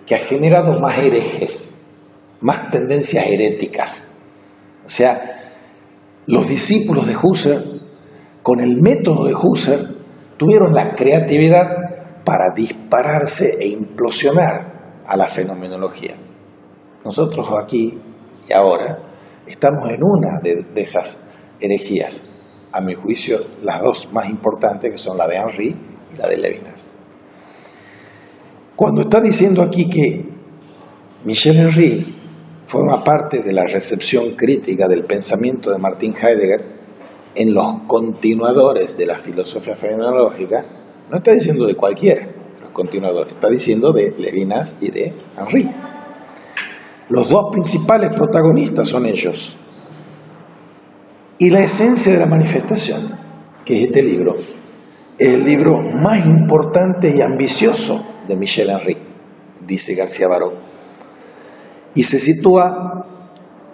que ha generado más herejes, más tendencias heréticas. O sea, los discípulos de Husserl, con el método de Husserl, tuvieron la creatividad para dispararse e implosionar a la fenomenología. Nosotros aquí y ahora estamos en una de esas herejías, a mi juicio las dos más importantes, que son la de Henry y la de Levinas. Cuando está diciendo aquí que Michel Henry forma parte de la recepción crítica del pensamiento de Martin Heidegger en los continuadores de la filosofía fenomenológica, no está diciendo de cualquiera de los continuadores, está diciendo de Levinas y de Henry. Los dos principales protagonistas son ellos. Y la esencia de la manifestación, que es este libro, es el libro más importante y ambicioso de Michel Henry, dice García Baró. Y se sitúa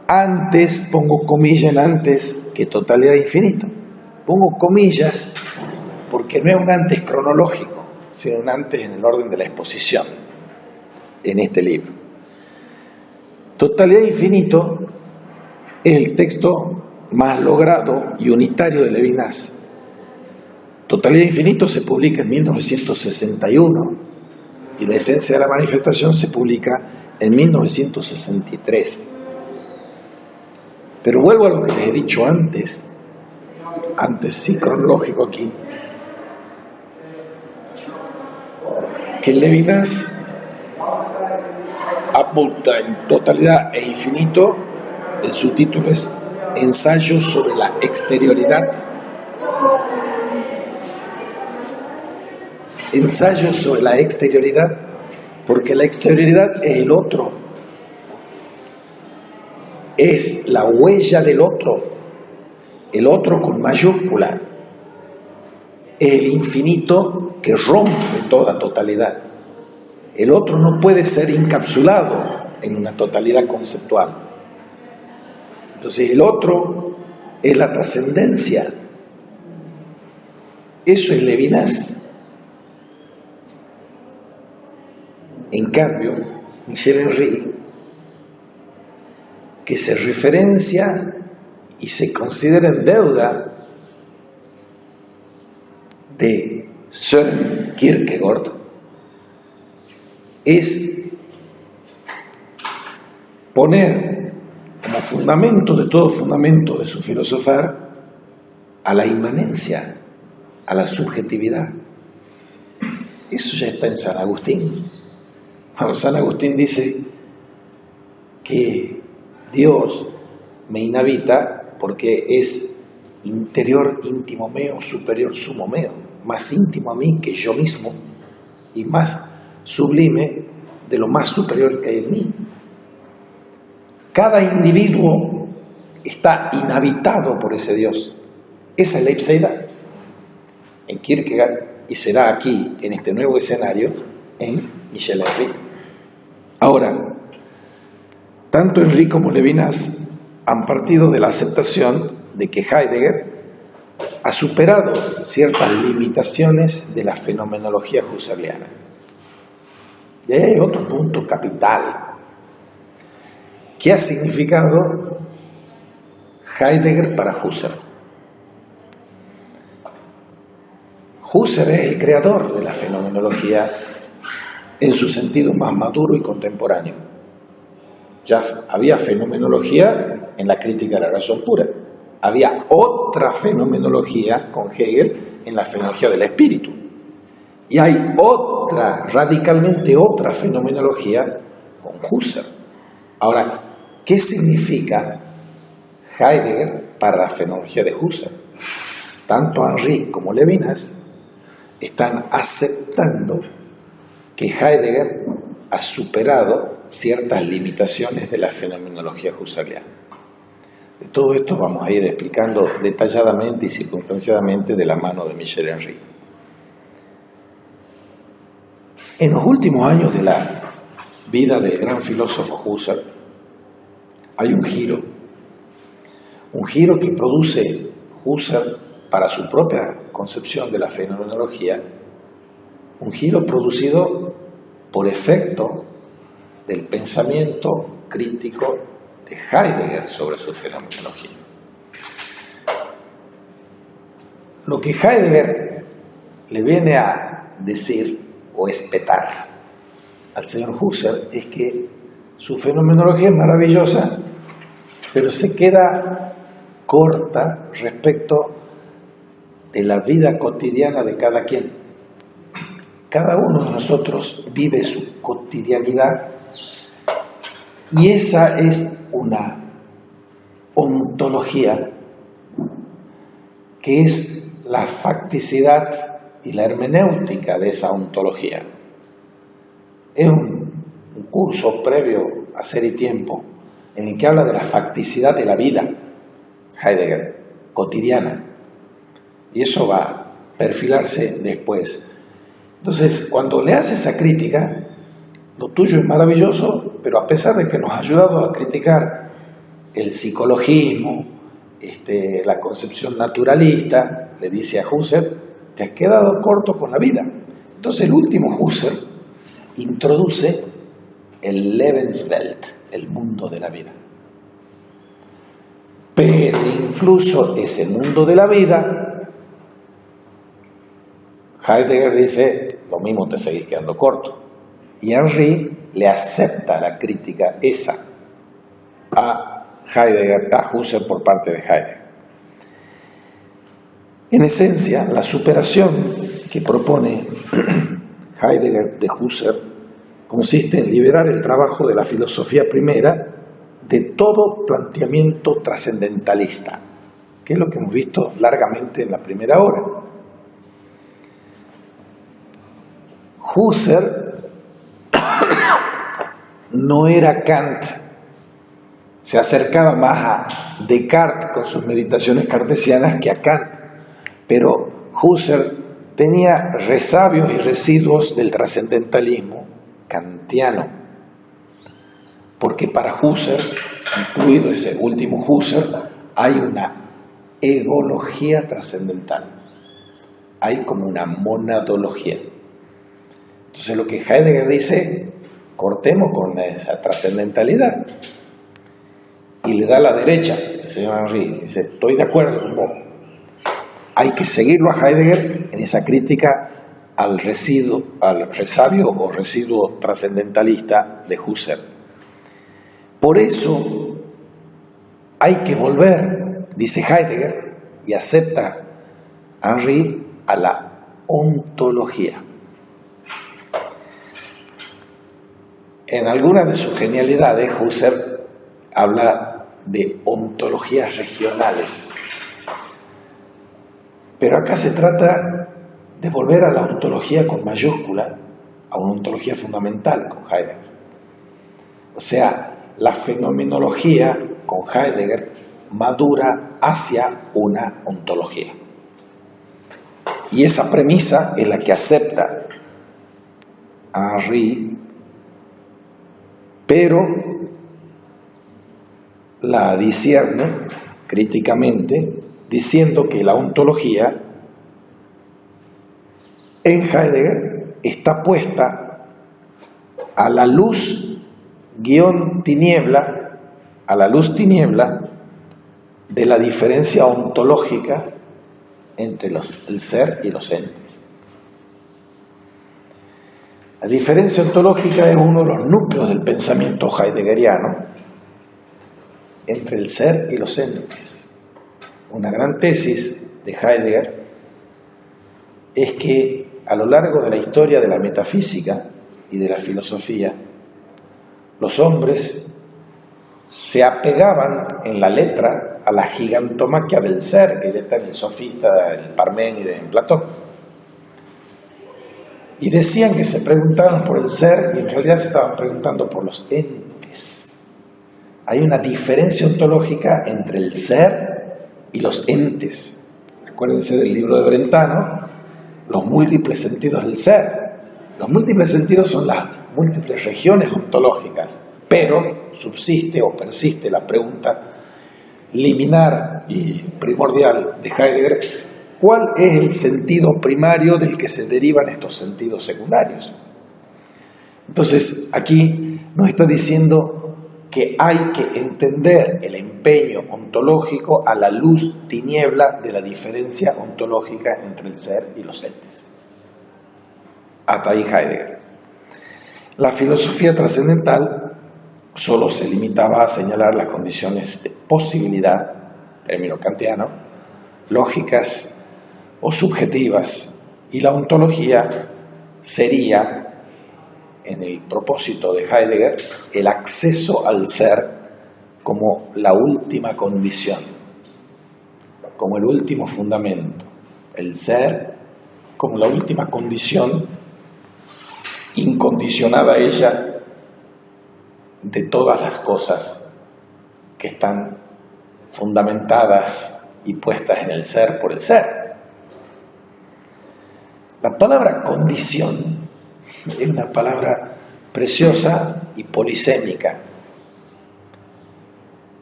antes, pongo comillas en antes, que Totalidad de Infinito. Pongo comillas porque no es un antes cronológico, sino un antes en el orden de la exposición en este libro. Totalidad de Infinito es el texto más logrado y unitario de Levinas. Totalidad de Infinito se publica en 1961 y la esencia de la manifestación se publica en 1963. Pero vuelvo a lo que les he dicho antes sí cronológico aquí, que Levinas apunta en Totalidad e Infinito, el subtítulo es Ensayo sobre la exterioridad. Ensayo sobre la exterioridad, porque la exterioridad es el otro, es la huella del otro, el otro con mayúscula, es el infinito que rompe toda totalidad. El otro no puede ser encapsulado en una totalidad conceptual. Entonces el otro es la trascendencia. Eso es Levinas. En cambio, Michel Henry, que se referencia y se considera en deuda de Søren Kierkegaard, es poner como fundamento de todo fundamento de su filosofar a la inmanencia, a la subjetividad. Eso ya está en San Agustín. Cuando San Agustín dice que Dios me inhabita porque es interior íntimo meo, superior sumo meo, más íntimo a mí que yo mismo y más sublime de lo más superior que hay en mí. Cada individuo está inhabitado por ese Dios. Esa es la ipseidad en Kierkegaard y será aquí, en este nuevo escenario, en Michel Henry. Ahora, tanto Henry como Levinas han partido de la aceptación de que Heidegger ha superado ciertas limitaciones de la fenomenología husserliana. Y ahí hay otro punto capital. ¿Qué ha significado Heidegger para Husserl? Husserl es el creador de la fenomenología en su sentido más maduro y contemporáneo. Ya había fenomenología en la crítica de la razón pura. Había otra fenomenología con Hegel en la fenomenología del espíritu. Y hay otra, radicalmente otra fenomenología con Husserl. Ahora, ¿qué significa Heidegger para la fenomenología de Husserl? Tanto Henry como Levinas están aceptando que Heidegger ha superado ciertas limitaciones de la fenomenología husserliana. De todo esto vamos a ir explicando detalladamente y circunstanciadamente de la mano de Michel Henry. En los últimos años de la vida del gran filósofo Husserl hay un giro que produce Husserl para su propia concepción de la fenomenología, un giro producido por efecto del pensamiento crítico de Heidegger sobre su fenomenología. Lo que Heidegger le viene a decir o espetar al señor Husserl es que su fenomenología es maravillosa, pero se queda corta respecto de la vida cotidiana de cada quien. Cada uno de nosotros vive su cotidianidad y esa es una ontología que es la facticidad y la hermenéutica de esa ontología. Es un curso previo a Ser y Tiempo en el que habla de la facticidad de la vida, Heidegger, cotidiana. Y eso va a perfilarse después. Entonces, cuando le hace esa crítica, lo tuyo es maravilloso, pero a pesar de que nos ha ayudado a criticar el psicologismo, la concepción naturalista, le dice a Husserl, te has quedado corto con la vida. Entonces el último Husserl introduce el Lebenswelt, el mundo de la vida. Pero incluso ese mundo de la vida, Heidegger dice, lo mismo te seguís quedando corto. Y Henry le acepta la crítica esa a Heidegger, a Husserl por parte de Heidegger. En esencia, la superación que propone Heidegger de Husserl consiste en liberar el trabajo de la filosofía primera de todo planteamiento trascendentalista, que es lo que hemos visto largamente en la primera hora. Husserl no era Kant, se acercaba más a Descartes con sus meditaciones cartesianas que a Kant, pero Husserl tenía resabios y residuos del trascendentalismo kantiano, porque para Husserl, incluido ese último Husserl, hay una egología trascendental, hay como una monadología. Entonces lo que Heidegger dice, cortemos con esa trascendentalidad. Y le da a la derecha, el señor Henry, dice, estoy de acuerdo con vos. Hay que seguirlo a Heidegger en esa crítica al resabio o residuo trascendentalista de Husserl. Por eso hay que volver, dice Heidegger, y acepta Henry, a la ontología. En algunas de sus genialidades, Husserl habla de ontologías regionales. Pero acá se trata de volver a la ontología con mayúscula, a una ontología fundamental con Heidegger. O sea, la fenomenología con Heidegger madura hacia una ontología. Y esa premisa es la que acepta Henry, pero la discierne críticamente diciendo que la ontología en Heidegger está puesta a la luz tiniebla, a la luz tiniebla de la diferencia ontológica entre el ser y los entes. La diferencia ontológica es uno de los núcleos del pensamiento heideggeriano entre el ser y los entes. Una gran tesis de Heidegger es que a lo largo de la historia de la metafísica y de la filosofía, los hombres se apegaban en la letra a la gigantomaquia del ser, que está en el sofista, el Parménides, en Platón. Y decían que se preguntaban por el ser y en realidad se estaban preguntando por los entes. Hay una diferencia ontológica entre el ser y los entes. Acuérdense del libro de Brentano, los múltiples sentidos del ser. Los múltiples sentidos son las múltiples regiones ontológicas, pero subsiste o persiste la pregunta liminar y primordial de Heidegger: ¿cuál es el sentido primario del que se derivan estos sentidos secundarios? Entonces, aquí nos está diciendo que hay que entender el empeño ontológico a la luz tiniebla de la diferencia ontológica entre el ser y los entes. Hasta ahí Heidegger. La filosofía trascendental solo se limitaba a señalar las condiciones de posibilidad, término kantiano, lógicas o subjetivas, y la ontología sería, en el propósito de Heidegger, el acceso al ser como la última condición, como el último fundamento, el ser como la última condición incondicionada ella de todas las cosas que están fundamentadas y puestas en el ser por el ser. La palabra condición es una palabra preciosa y polisémica.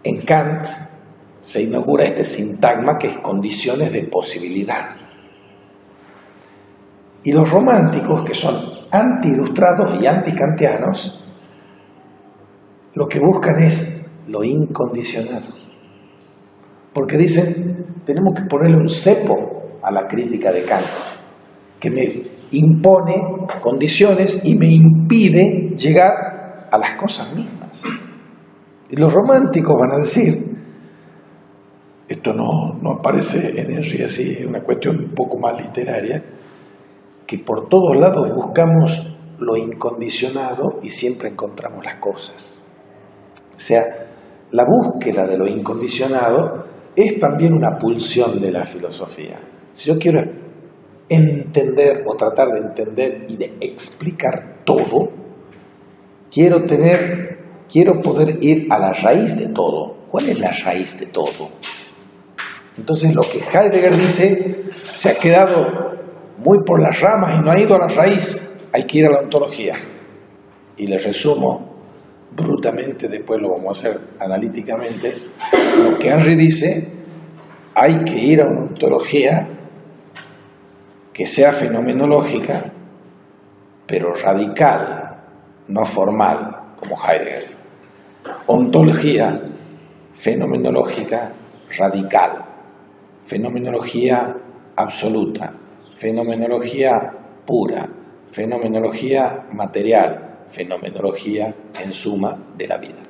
En Kant se inaugura este sintagma que es condiciones de posibilidad. Y los románticos, que son anti-ilustrados y anti-kantianos, lo que buscan es lo incondicionado. Porque dicen, tenemos que ponerle un cepo a la crítica de Kant, que me impone condiciones y me impide llegar a las cosas mismas. Y los románticos van a decir, esto no aparece en Henry, así, es una cuestión un poco más literaria, que por todos lados buscamos lo incondicionado y siempre encontramos las cosas. O sea, la búsqueda de lo incondicionado es también una pulsión de la filosofía. Si yo quiero entender o tratar de entender y de explicar todo, quiero poder ir a la raíz de todo. ¿Cuál es la raíz de todo? Entonces, lo que Heidegger dice se ha quedado muy por las ramas y no ha ido a la raíz. Hay que ir a la ontología. Y le resumo brutamente, después lo vamos a hacer analíticamente, lo que Henry dice: hay que ir a una ontología que sea fenomenológica, pero radical, no formal, como Heidegger. Ontología fenomenológica radical, fenomenología absoluta, fenomenología pura, fenomenología material, fenomenología, en suma, de la vida.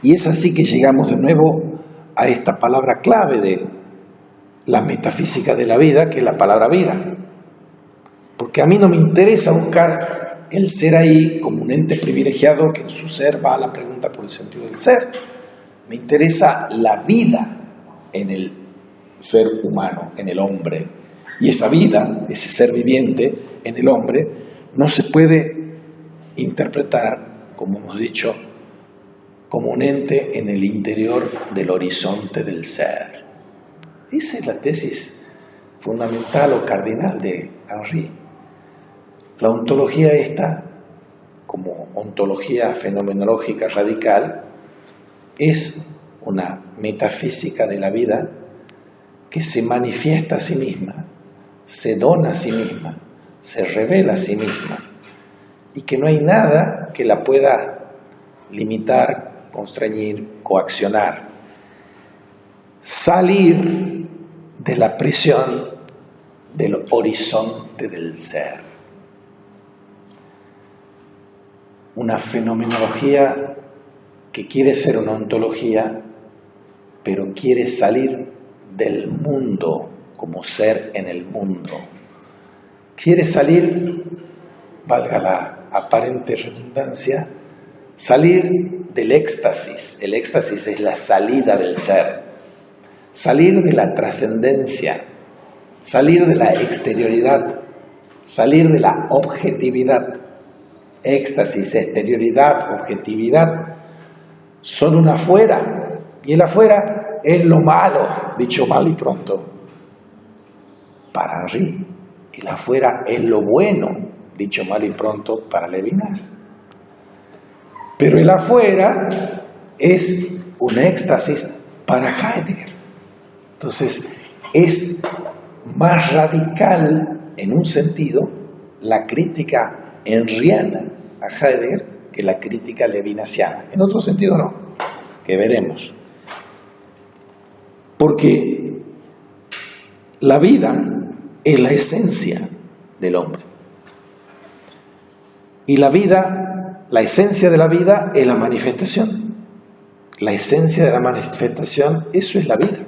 Y es así que llegamos de nuevo a esta palabra clave de la metafísica de la vida, que es la palabra vida. Porque a mí no me interesa buscar el ser ahí como un ente privilegiado que en su ser va a la pregunta por el sentido del ser. Me interesa la vida en el ser humano, en el hombre. Y esa vida, ese ser viviente en el hombre, no se puede interpretar, como hemos dicho, como un ente en el interior del horizonte del ser. Esa es la tesis fundamental o cardinal de Henry. La ontología esta, como ontología fenomenológica radical, es una metafísica de la vida que se manifiesta a sí misma, se dona a sí misma, se revela a sí misma, y que no hay nada que la pueda limitar, constreñir, coaccionar. Salir de la prisión del horizonte del ser. Una fenomenología que quiere ser una ontología, pero quiere salir del mundo como ser en el mundo. Quiere salir, valga la aparente redundancia, salir del éxtasis. El éxtasis es la salida del ser. Salir de la trascendencia, salir de la exterioridad, salir de la objetividad. Éxtasis, exterioridad, objetividad son un afuera, y el afuera es lo malo, dicho mal y pronto. Para Henry, el afuera es lo bueno, dicho mal y pronto para Levinas. Pero el afuera es un éxtasis para Heidegger. Entonces, es más radical en un sentido la crítica henriana a Heidegger que la crítica levinasiana. En otro sentido no, que veremos. Porque la vida es la esencia del hombre. Y la vida, la esencia de la vida es la manifestación. La esencia de la manifestación, eso es la vida.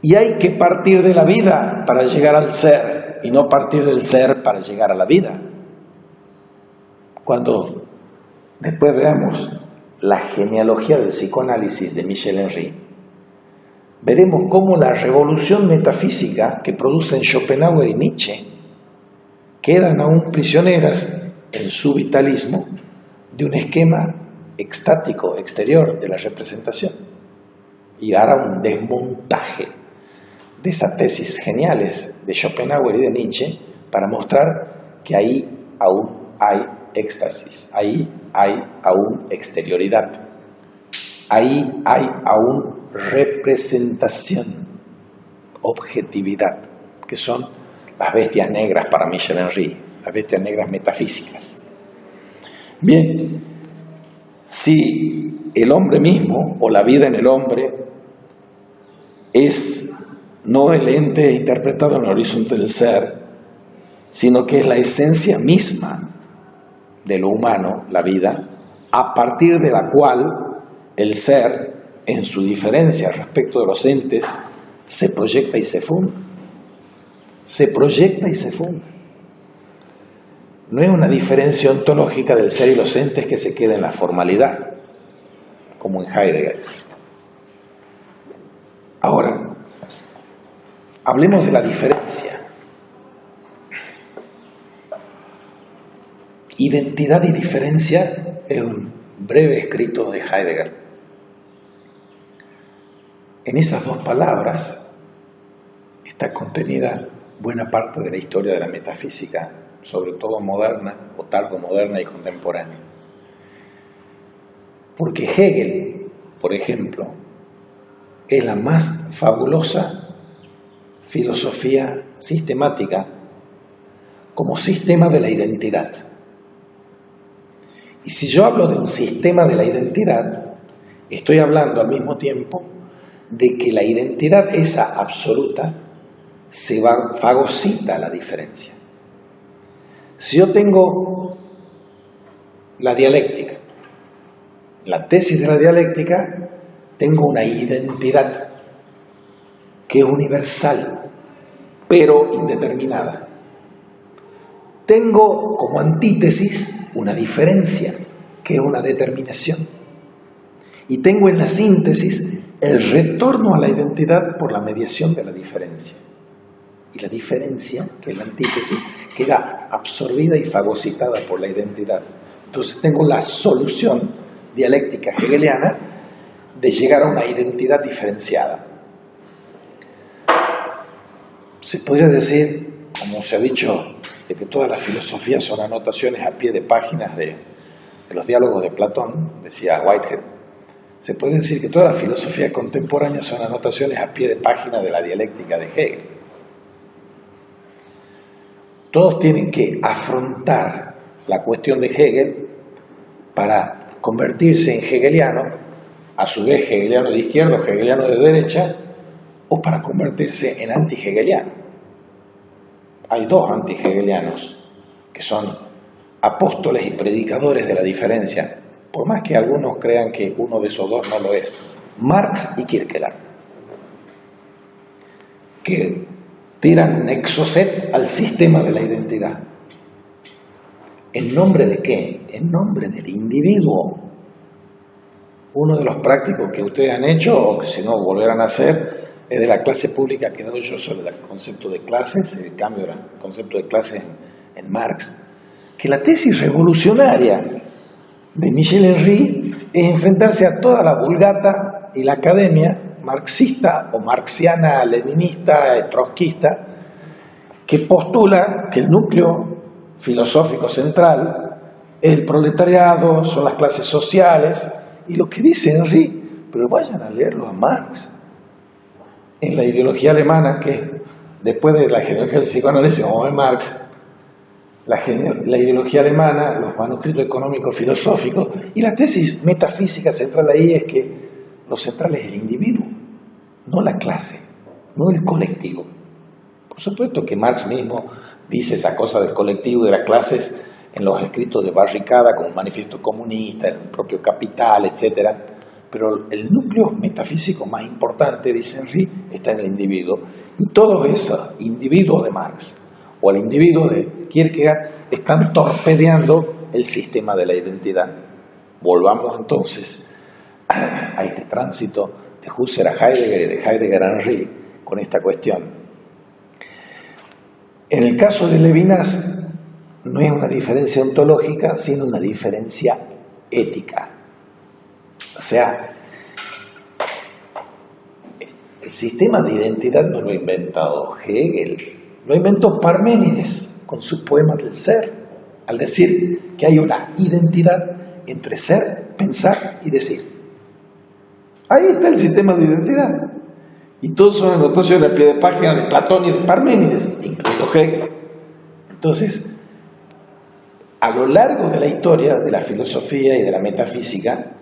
Y hay que partir de la vida para llegar al ser, y no partir del ser para llegar a la vida. Cuando después veamos la genealogía del psicoanálisis de Michel Henry, veremos cómo la revolución metafísica que producen Schopenhauer y Nietzsche quedan aún prisioneras en su vitalismo de un esquema extático exterior de la representación, y hará un desmontaje de esas tesis geniales de Schopenhauer y de Nietzsche para mostrar que ahí aún hay éxtasis, ahí hay aún exterioridad, ahí hay aún representación, objetividad, que son las bestias negras para Michel Henry, las bestias negras metafísicas. Bien, si el hombre mismo o la vida en el hombre es no el ente interpretado en el horizonte del ser, sino que es la esencia misma de lo humano, la vida, a partir de la cual el ser, en su diferencia respecto de los entes, se proyecta y se funda. Se proyecta y se funda. No es una diferencia ontológica del ser y los entes que se queda en la formalidad, como en Heidegger. Ahora, hablemos de la diferencia. Identidad y diferencia es un breve escrito de Heidegger. En esas dos palabras está contenida buena parte de la historia de la metafísica, sobre todo moderna o tardomoderna y contemporánea. Porque Hegel, por ejemplo, es la más fabulosa filosofía sistemática como sistema de la identidad. Y si yo hablo de un sistema de la identidad, estoy hablando al mismo tiempo de que la identidad esa absoluta se fagocita la diferencia. Si yo tengo la dialéctica, la tesis de la dialéctica, tengo una identidad que es universal, pero indeterminada. Tengo como antítesis una diferencia, que es una determinación. Y tengo en la síntesis el retorno a la identidad por la mediación de la diferencia. Y la diferencia, que es la antítesis, queda absorbida y fagocitada por la identidad. Entonces tengo la solución dialéctica hegeliana de llegar a una identidad diferenciada. Se podría decir, como se ha dicho, de que todas las filosofías son anotaciones a pie de páginas de los diálogos de Platón, decía Whitehead. Se puede decir que todas las filosofías contemporáneas son anotaciones a pie de página de la dialéctica de Hegel. Todos tienen que afrontar la cuestión de Hegel para convertirse en hegeliano, a su vez hegeliano de izquierda o hegeliano de derecha, o para convertirse en anti-hegeliano. Hay dos anti-hegelianos que son apóstoles y predicadores de la diferencia, por más que algunos crean que uno de esos dos no lo es: Marx y Kierkegaard, que tiran un exocet al sistema de la identidad. ¿En nombre de qué? En nombre del individuo. Uno de los prácticos que ustedes han hecho, o que si no volverán a hacer, es de la clase pública que doy yo sobre el concepto de clases, el cambio del concepto de clases en Marx, que la tesis revolucionaria de Michel Henry es enfrentarse a toda la vulgata y la academia marxista o marxiana, leninista, trotskista, que postula que el núcleo filosófico central es el proletariado, son las clases sociales, y lo que dice Henry, pero vayan a leerlo a Marx. En la ideología alemana, que después de la genealogía del psicoanálisis, como es Marx, la ideología alemana, los manuscritos económicos filosóficos, y la tesis metafísica central ahí es que lo central es el individuo, no la clase, no el colectivo. Por supuesto que Marx mismo dice esa cosa del colectivo y de las clases en los escritos de Barricada, como Manifiesto Comunista, el propio Capital, etc. Pero el núcleo metafísico más importante, dice Henry, está en el individuo. Y todos esos individuos de Marx o el individuo de Kierkegaard están torpedeando el sistema de la identidad. Volvamos entonces a este tránsito de Husserl a Heidegger y de Heidegger a Henry con esta cuestión. En el caso de Levinas no es una diferencia ontológica, sino una diferencia ética. O sea, el sistema de identidad no lo ha inventado Hegel, lo inventó Parménides con su poema del ser, al decir que hay una identidad entre ser, pensar y decir. Ahí está el sistema de identidad. Y todos son anotaciones a pie de página de Platón y de Parménides, incluido Hegel. Entonces, a lo largo de la historia de la filosofía y de la metafísica,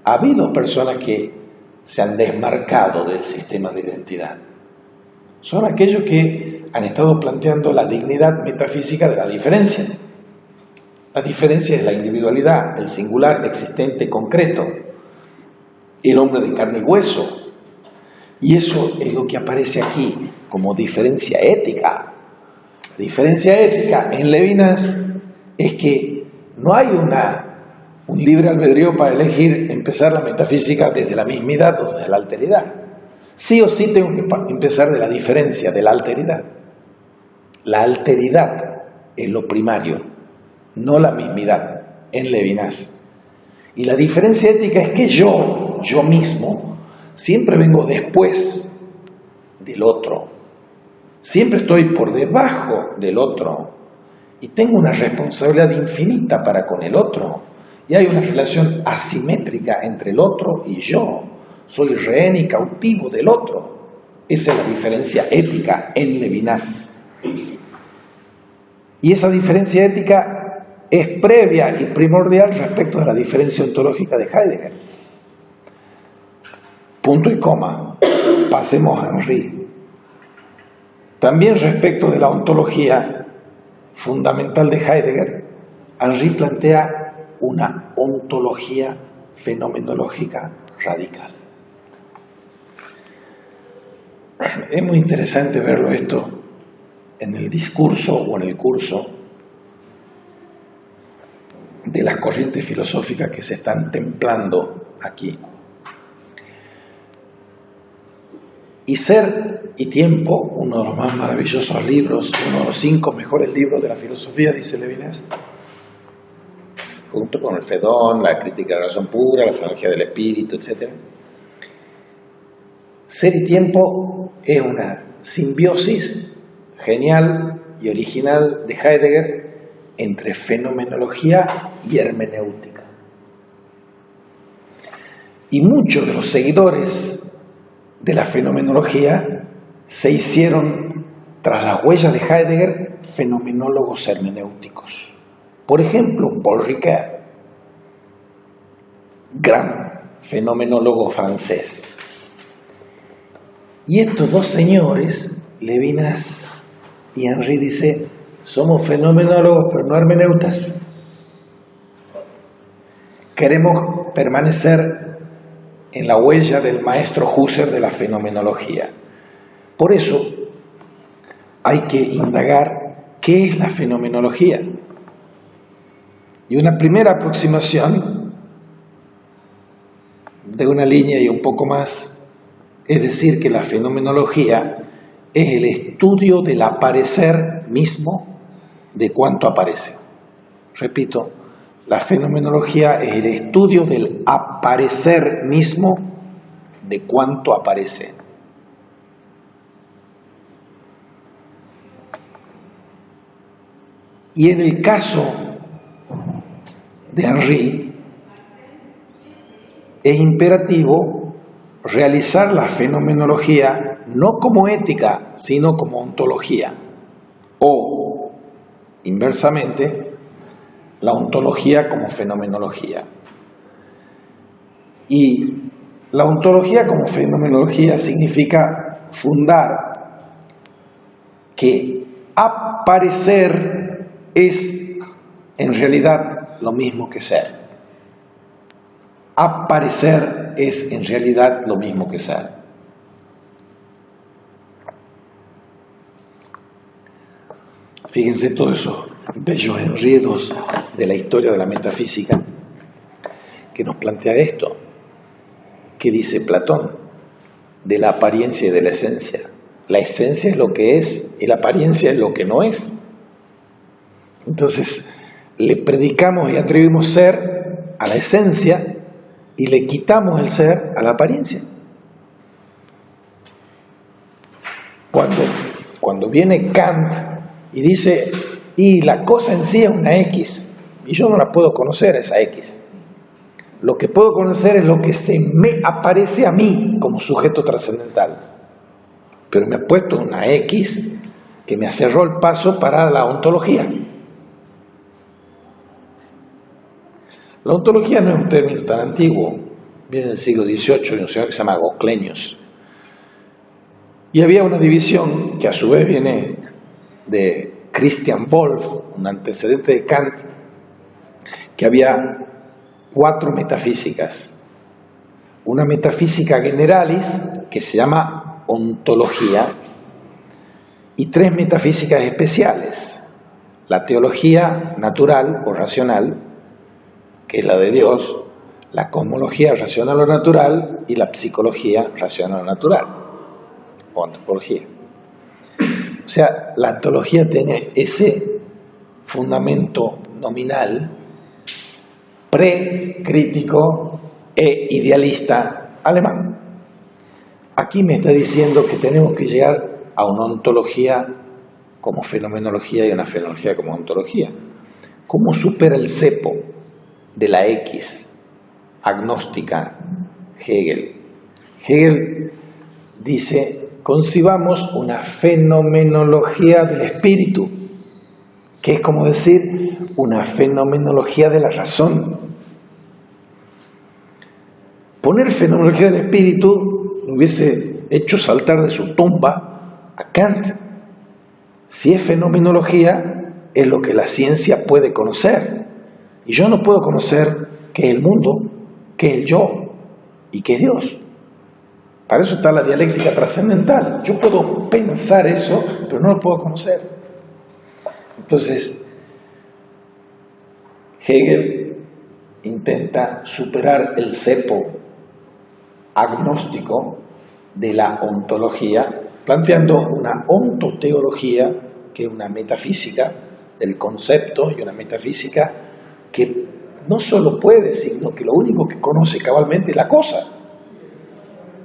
ha habido personas que se han desmarcado del sistema de identidad. Son aquellos que han estado planteando la dignidad metafísica de la diferencia. La diferencia es la individualidad, el singular, existente, concreto, el hombre de carne y hueso. Y eso es lo que aparece aquí como diferencia ética. La diferencia ética en Levinas es que no hay un libre albedrío para elegir empezar la metafísica desde la mismidad o desde la alteridad. Sí o sí tengo que empezar de la diferencia, de la alteridad. La alteridad es lo primario, no la mismidad en Levinas. Y la diferencia ética es que yo mismo, siempre vengo después del otro. Siempre estoy por debajo del otro. Y tengo una responsabilidad infinita para con el otro. Y hay una relación asimétrica entre el otro y yo. Soy rehén y cautivo del otro. Esa es la diferencia ética en Levinas. Y esa diferencia ética es previa y primordial respecto de la diferencia ontológica de Heidegger. Punto y coma. Pasemos a Henry. También respecto de la ontología fundamental de Heidegger, Henry plantea una ontología fenomenológica radical. Es muy interesante verlo esto en el discurso o en el curso de las corrientes filosóficas que se están templando aquí. Y Ser y Tiempo, uno de los más maravillosos libros, uno de los 5 mejores libros de la filosofía, dice Levinas, junto con el Fedón, la crítica de la razón pura, la fenomenología del espíritu, etc. Ser y Tiempo es una simbiosis genial y original de Heidegger entre fenomenología y hermenéutica. Y muchos de los seguidores de la fenomenología se hicieron, tras las huellas de Heidegger, fenomenólogos hermenéuticos. Por ejemplo, Paul Ricoeur, gran fenomenólogo francés. Y estos dos señores, Levinas y Henry, dice, somos fenomenólogos pero no hermeneutas. Queremos permanecer en la huella del maestro Husserl de la fenomenología. Por eso hay que indagar qué es la fenomenología. Y una primera aproximación de una línea y un poco más es decir que la fenomenología es el estudio del aparecer mismo de cuanto aparece. Repito, la fenomenología es el estudio del aparecer mismo de cuanto aparece. Y en el caso de Henry, es imperativo realizar la fenomenología no como ética, sino como ontología. O, inversamente, la ontología como fenomenología. Y la ontología como fenomenología significa fundar que aparecer es en realidad lo mismo que ser. Aparecer es en realidad lo mismo que ser. Fíjense todos esos bellos enredos de la historia de la metafísica que nos plantea esto. ¿Qué dice Platón? De la apariencia y de la esencia. La esencia es lo que es y la apariencia es lo que no es. Entonces, le predicamos y atribuimos ser a la esencia y le quitamos el ser a la apariencia. Cuando viene Kant y dice, y la cosa en sí es una X, y yo no la puedo conocer esa X. Lo que puedo conocer es lo que se me aparece a mí como sujeto trascendental. Pero me ha puesto una X que me cerró el paso para la ontología. La ontología no es un término tan antiguo, viene del siglo XVIII de un señor que se llama Goclenius. Y había una división que a su vez viene de Christian Wolff, un antecedente de Kant, que había 4 metafísicas. Una metafísica generalis, que se llama ontología, y 3 metafísicas especiales. La teología natural o racional, que es la de Dios, la cosmología racional o natural y la psicología racional o natural, o antropología. O sea, la ontología tiene ese fundamento nominal precrítico e idealista alemán. Aquí me está diciendo que tenemos que llegar a una ontología como fenomenología y una fenomenología como ontología. ¿Cómo supera el cepo de la X agnóstica Hegel? Hegel dice, concibamos una fenomenología del espíritu, que es como decir una fenomenología de la razón. Poner fenomenología del espíritu lo hubiese hecho saltar de su tumba a Kant. Si es fenomenología, es lo que la ciencia puede conocer. Y yo no puedo conocer qué es el mundo, qué es el yo y qué es Dios. Para eso está la dialéctica trascendental. Yo puedo pensar eso, pero no lo puedo conocer. Entonces, Hegel intenta superar el cepo agnóstico de la ontología, planteando una ontoteología, que es una metafísica del concepto y una metafísica que no solo puede, sino que lo único que conoce cabalmente es la cosa,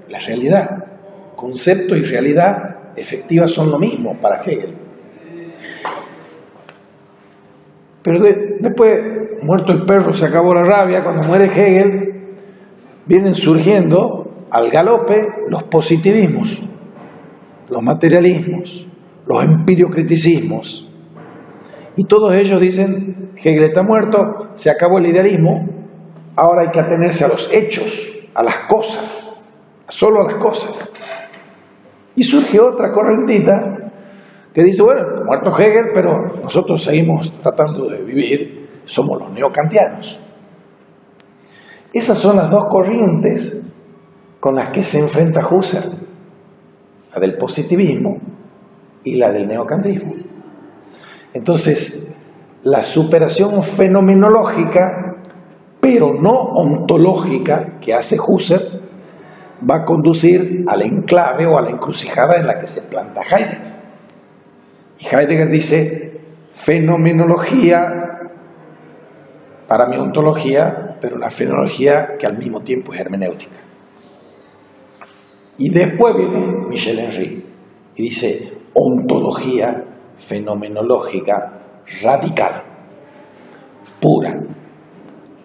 la realidad. Concepto y realidad efectiva son lo mismo para Hegel. Pero después, muerto el perro, se acabó la rabia. Cuando muere Hegel, vienen surgiendo al galope los positivismos, los materialismos, los empiriocriticismos. Y todos ellos dicen, Hegel está muerto, se acabó el idealismo, ahora hay que atenerse a los hechos, a las cosas, solo a las cosas. Y surge otra correntita que dice, bueno, muerto Hegel, pero nosotros seguimos tratando de vivir, somos los neokantianos. Esas son las dos corrientes con las que se enfrenta Husserl, la del positivismo y la del neokantismo. Entonces, la superación fenomenológica, pero no ontológica, que hace Husserl, va a conducir al enclave o a la encrucijada en la que se planta Heidegger. Y Heidegger dice, fenomenología para mi ontología, pero una fenomenología que al mismo tiempo es hermenéutica. Y después viene Michel Henry y dice, ontología fenomenológica radical, pura,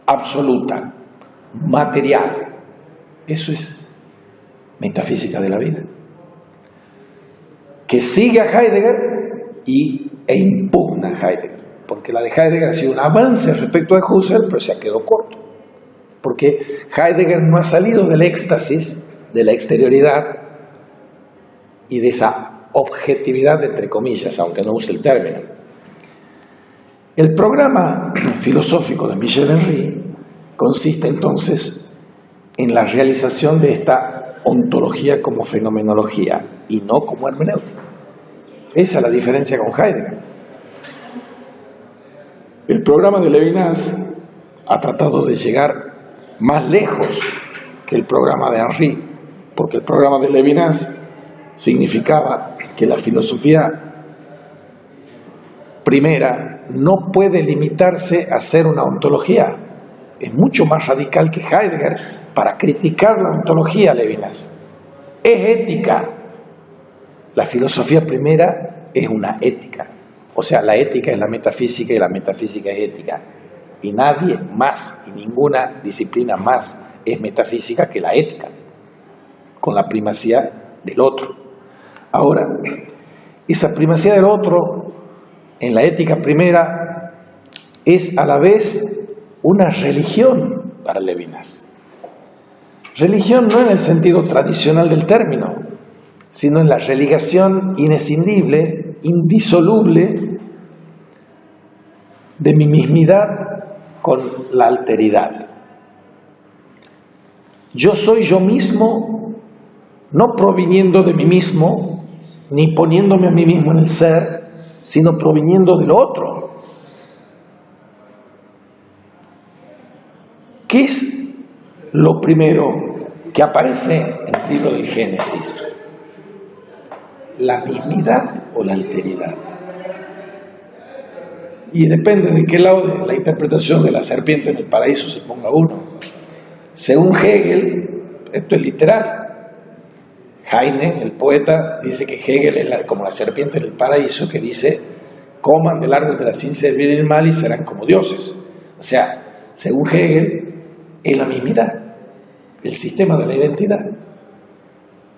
absoluta, material. Eso es metafísica de la vida, que sigue a Heidegger e impugna a Heidegger, porque la de Heidegger ha sido un avance respecto a Husserl, pero se ha quedado corto, porque Heidegger no ha salido del éxtasis de la exterioridad y de esa objetividad, entre comillas, aunque no use el término. El programa filosófico de Michel Henry consiste entonces en la realización de esta ontología como fenomenología y no como hermenéutica. Esa es la diferencia con Heidegger. El programa de Levinas ha tratado de llegar más lejos que el programa de Henry, porque el programa de Levinas significaba que la filosofía primera no puede limitarse a ser una ontología. Es mucho más radical que Heidegger para criticar la ontología Levinas. Es ética. La filosofía primera es una ética. O sea, la ética es la metafísica y la metafísica es ética. Y nadie más, y ninguna disciplina más es metafísica que la ética, con la primacía del otro. Ahora, esa primacía del otro en la ética primera es a la vez una religión para Levinas. Religión no en el sentido tradicional del término, sino en la religación inescindible, indisoluble de mi mismidad con la alteridad. Yo soy yo mismo, no proviniendo de mí mismo, ni poniéndome a mí mismo en el ser, sino proviniendo del otro. ¿Qué es lo primero que aparece en el libro del Génesis? ¿La mismidad o la alteridad? Y depende de qué lado de la interpretación de la serpiente en el paraíso se ponga uno. Según Hegel, esto es literal. Heine, el poeta, dice que Hegel es como la serpiente en el paraíso, que dice, coman del árbol de la ciencia del bien y del mal y serán como dioses. O sea, según Hegel, es la mismidad, el sistema de la identidad.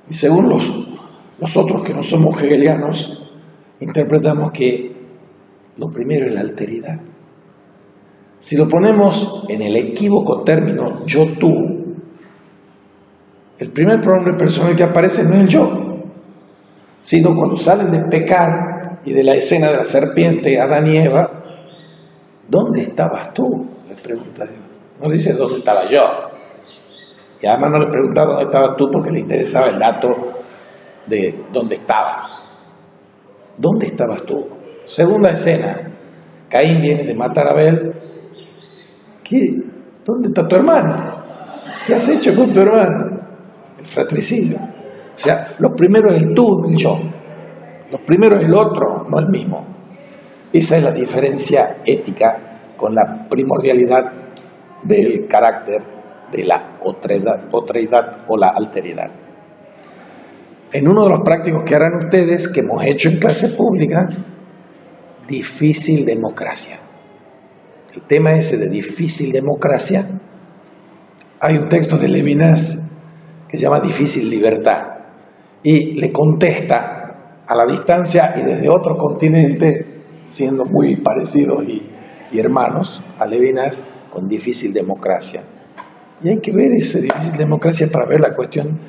Y según los otros que no somos hegelianos, interpretamos que lo primero es la alteridad. Si lo ponemos en el equívoco término yo-tú, el primer pronombre personal que aparece no es el yo, sino cuando salen de pecar y de la escena de la serpiente, Adán y Eva, ¿dónde estabas tú?, le pregunta Dios. No dice dónde estaba yo. Y además no le preguntaba dónde estabas tú porque le interesaba el dato de dónde estaba. ¿Dónde estabas tú? Segunda escena. Caín viene de matar a Abel. ¿Dónde está tu hermano? ¿Qué has hecho con tu hermano? El fratricidio. O sea, lo primero es el tú, no el yo. Lo primero es el otro, no el mismo. Esa es la diferencia ética con la primordialidad del carácter de la otredad o la alteridad. En uno de los prácticos que harán ustedes, que hemos hecho en clase pública, difícil democracia. El tema ese de difícil democracia, hay un texto de Levinas que se llama Difícil libertad, y le contesta a la distancia y desde otro continente, siendo muy parecidos y hermanos a Levinas, con difícil democracia. Y hay que ver esa difícil democracia para ver la cuestión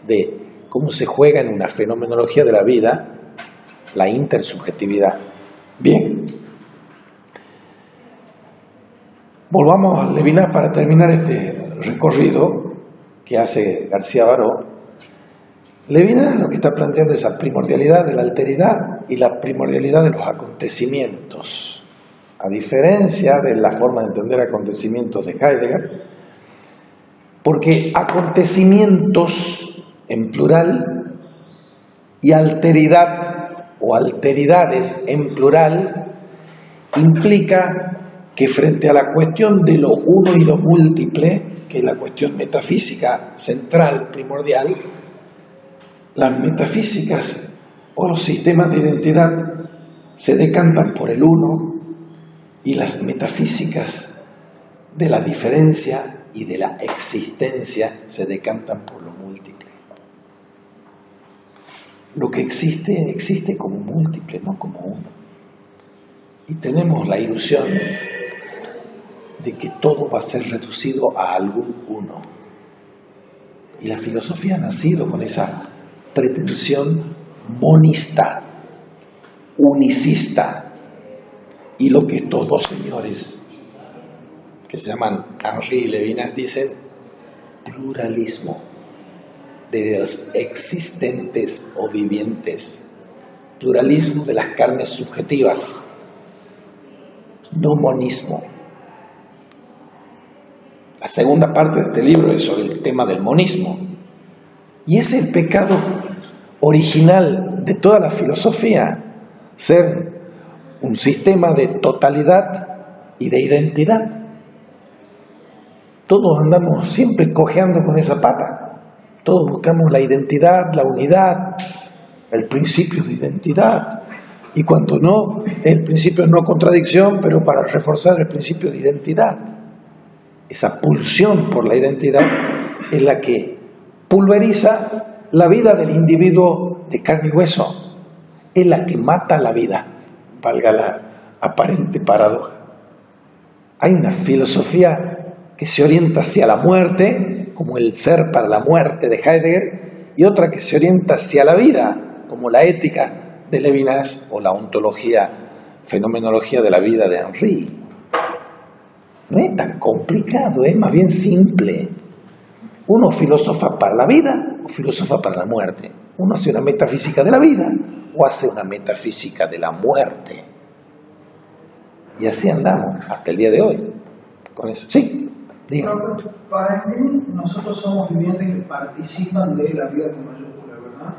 de cómo se juega en una fenomenología de la vida la intersubjetividad. Bien, volvamos a Levinas para terminar este recorrido que hace García Baró. Levinas lo que está planteando es la primordialidad de la alteridad y la primordialidad de los acontecimientos, a diferencia de la forma de entender acontecimientos de Heidegger, porque acontecimientos en plural y alteridad o alteridades en plural implica que frente a la cuestión de lo uno y lo múltiple, que es la cuestión metafísica central, primordial, las metafísicas o los sistemas de identidad se decantan por el uno y las metafísicas de la diferencia y de la existencia se decantan por lo múltiple. Lo que existe, existe como múltiple, no como uno. Y tenemos la ilusión de que todo va a ser reducido a algún uno. Y la filosofía ha nacido con esa pretensión monista, unicista, y lo que estos dos señores que se llaman Henry y Levinas dicen pluralismo de los existentes o vivientes, pluralismo de las carnes subjetivas, no monismo. La segunda parte de este libro es sobre el tema del monismo, y es el pecado original de toda la filosofía, ser un sistema de totalidad y de identidad. Todos andamos siempre cojeando con esa pata, todos buscamos la identidad, la unidad, el principio de identidad, y cuanto no, el principio de no contradicción, pero para reforzar el principio de identidad. Esa pulsión por la identidad es la que pulveriza la vida del individuo de carne y hueso, es la que mata la vida, valga la aparente paradoja. Hay una filosofía que se orienta hacia la muerte, como el ser para la muerte de Heidegger, y otra que se orienta hacia la vida, como la ética de Levinas o la ontología, fenomenología de la vida de Henry. No es tan complicado, es más bien simple. Uno filosofa para la vida o filosofa para la muerte. Uno hace una metafísica de la vida o hace una metafísica de la muerte. Y así andamos hasta el día de hoy. Con eso. Sí, dígame. Para mí, nosotros somos vivientes que participan de la vida con mayúscula, ¿verdad?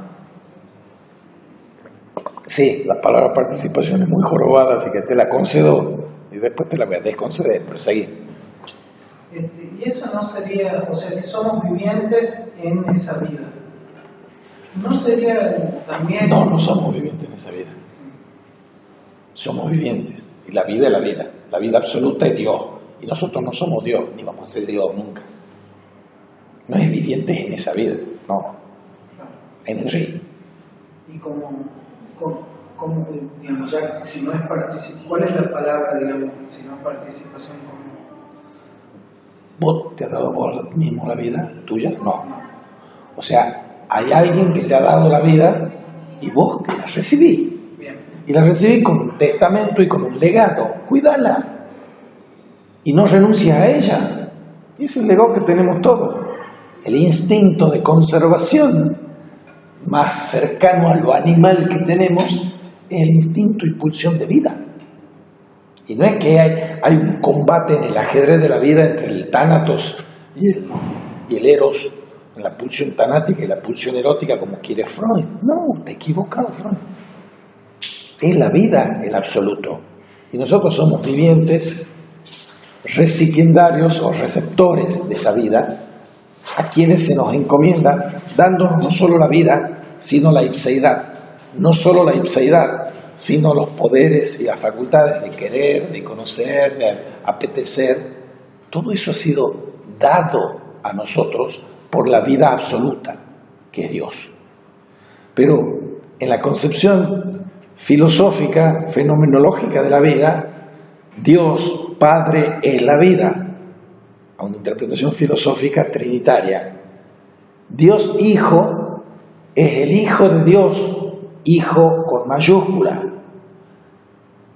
Sí, la palabra participación es muy jorobada, así que te la concedo y después te la voy a desconceder, pero seguí. Y eso no sería, o sea, que somos vivientes en esa vida. ¿No sería también...? No, no somos vivientes en esa vida. Somos vivientes. Y la vida es la vida. La vida absoluta es Dios. Y nosotros no somos Dios, ni vamos a ser Dios nunca. No es vivientes en esa vida, no. En el rey. Y como digamos, ya, si no es participación, ¿cuál es la palabra, digamos, si no es participación? ¿Vos te has dado vos mismo la vida tuya? No. O sea, hay alguien que te ha dado la vida y vos que la recibí. Bien. Y la recibí con un testamento y con un legado. Cuídala. Y no renuncias a ella. Y es el legado que tenemos todos. El instinto de conservación más cercano a lo animal que tenemos es el instinto y pulsión de vida. Y no es que hay un combate en el ajedrez de la vida entre el tánatos y el eros, la pulsión tanática y la pulsión erótica como quiere Freud. No, te he equivocado, Freud. Es la vida el absoluto. Y nosotros somos vivientes, recipiendarios o receptores de esa vida, a quienes se nos encomienda, dándonos no solo la vida, sino la ipseidad. No solo la ipseidad, sino los poderes y las facultades de querer, de conocer, de apetecer. Todo eso ha sido dado a nosotros por la vida absoluta, que es Dios. Pero en la concepción filosófica, fenomenológica de la vida, Dios Padre es la vida, a una interpretación filosófica trinitaria. Dios Hijo es el Hijo de Dios, hijo con mayúscula.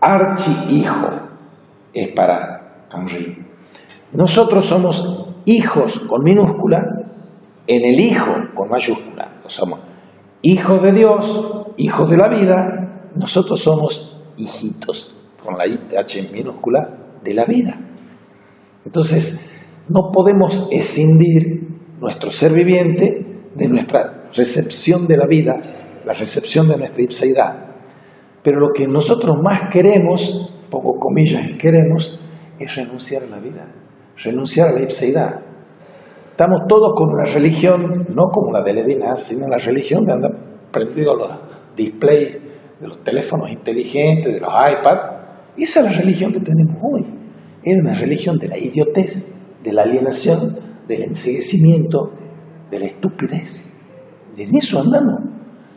Archihijo es para Henry. Nosotros somos hijos con minúscula en el Hijo con mayúscula. Somos hijos de Dios, hijos de la vida. Nosotros somos hijitos con la H minúscula de la vida. Entonces, no podemos escindir nuestro ser viviente de nuestra recepción de la vida, la recepción de nuestra ipseidad. Pero lo que nosotros más queremos, pongo comillas en queremos, es renunciar a la vida, renunciar a la ipseidad. Estamos todos con una religión, no como la de Levinas, sino la religión de andar prendidos los displays de los teléfonos inteligentes, de los iPads. Esa es la religión que tenemos hoy. Es una religión de la idiotez, de la alienación, del enceguecimiento, de la estupidez. Y en eso andamos,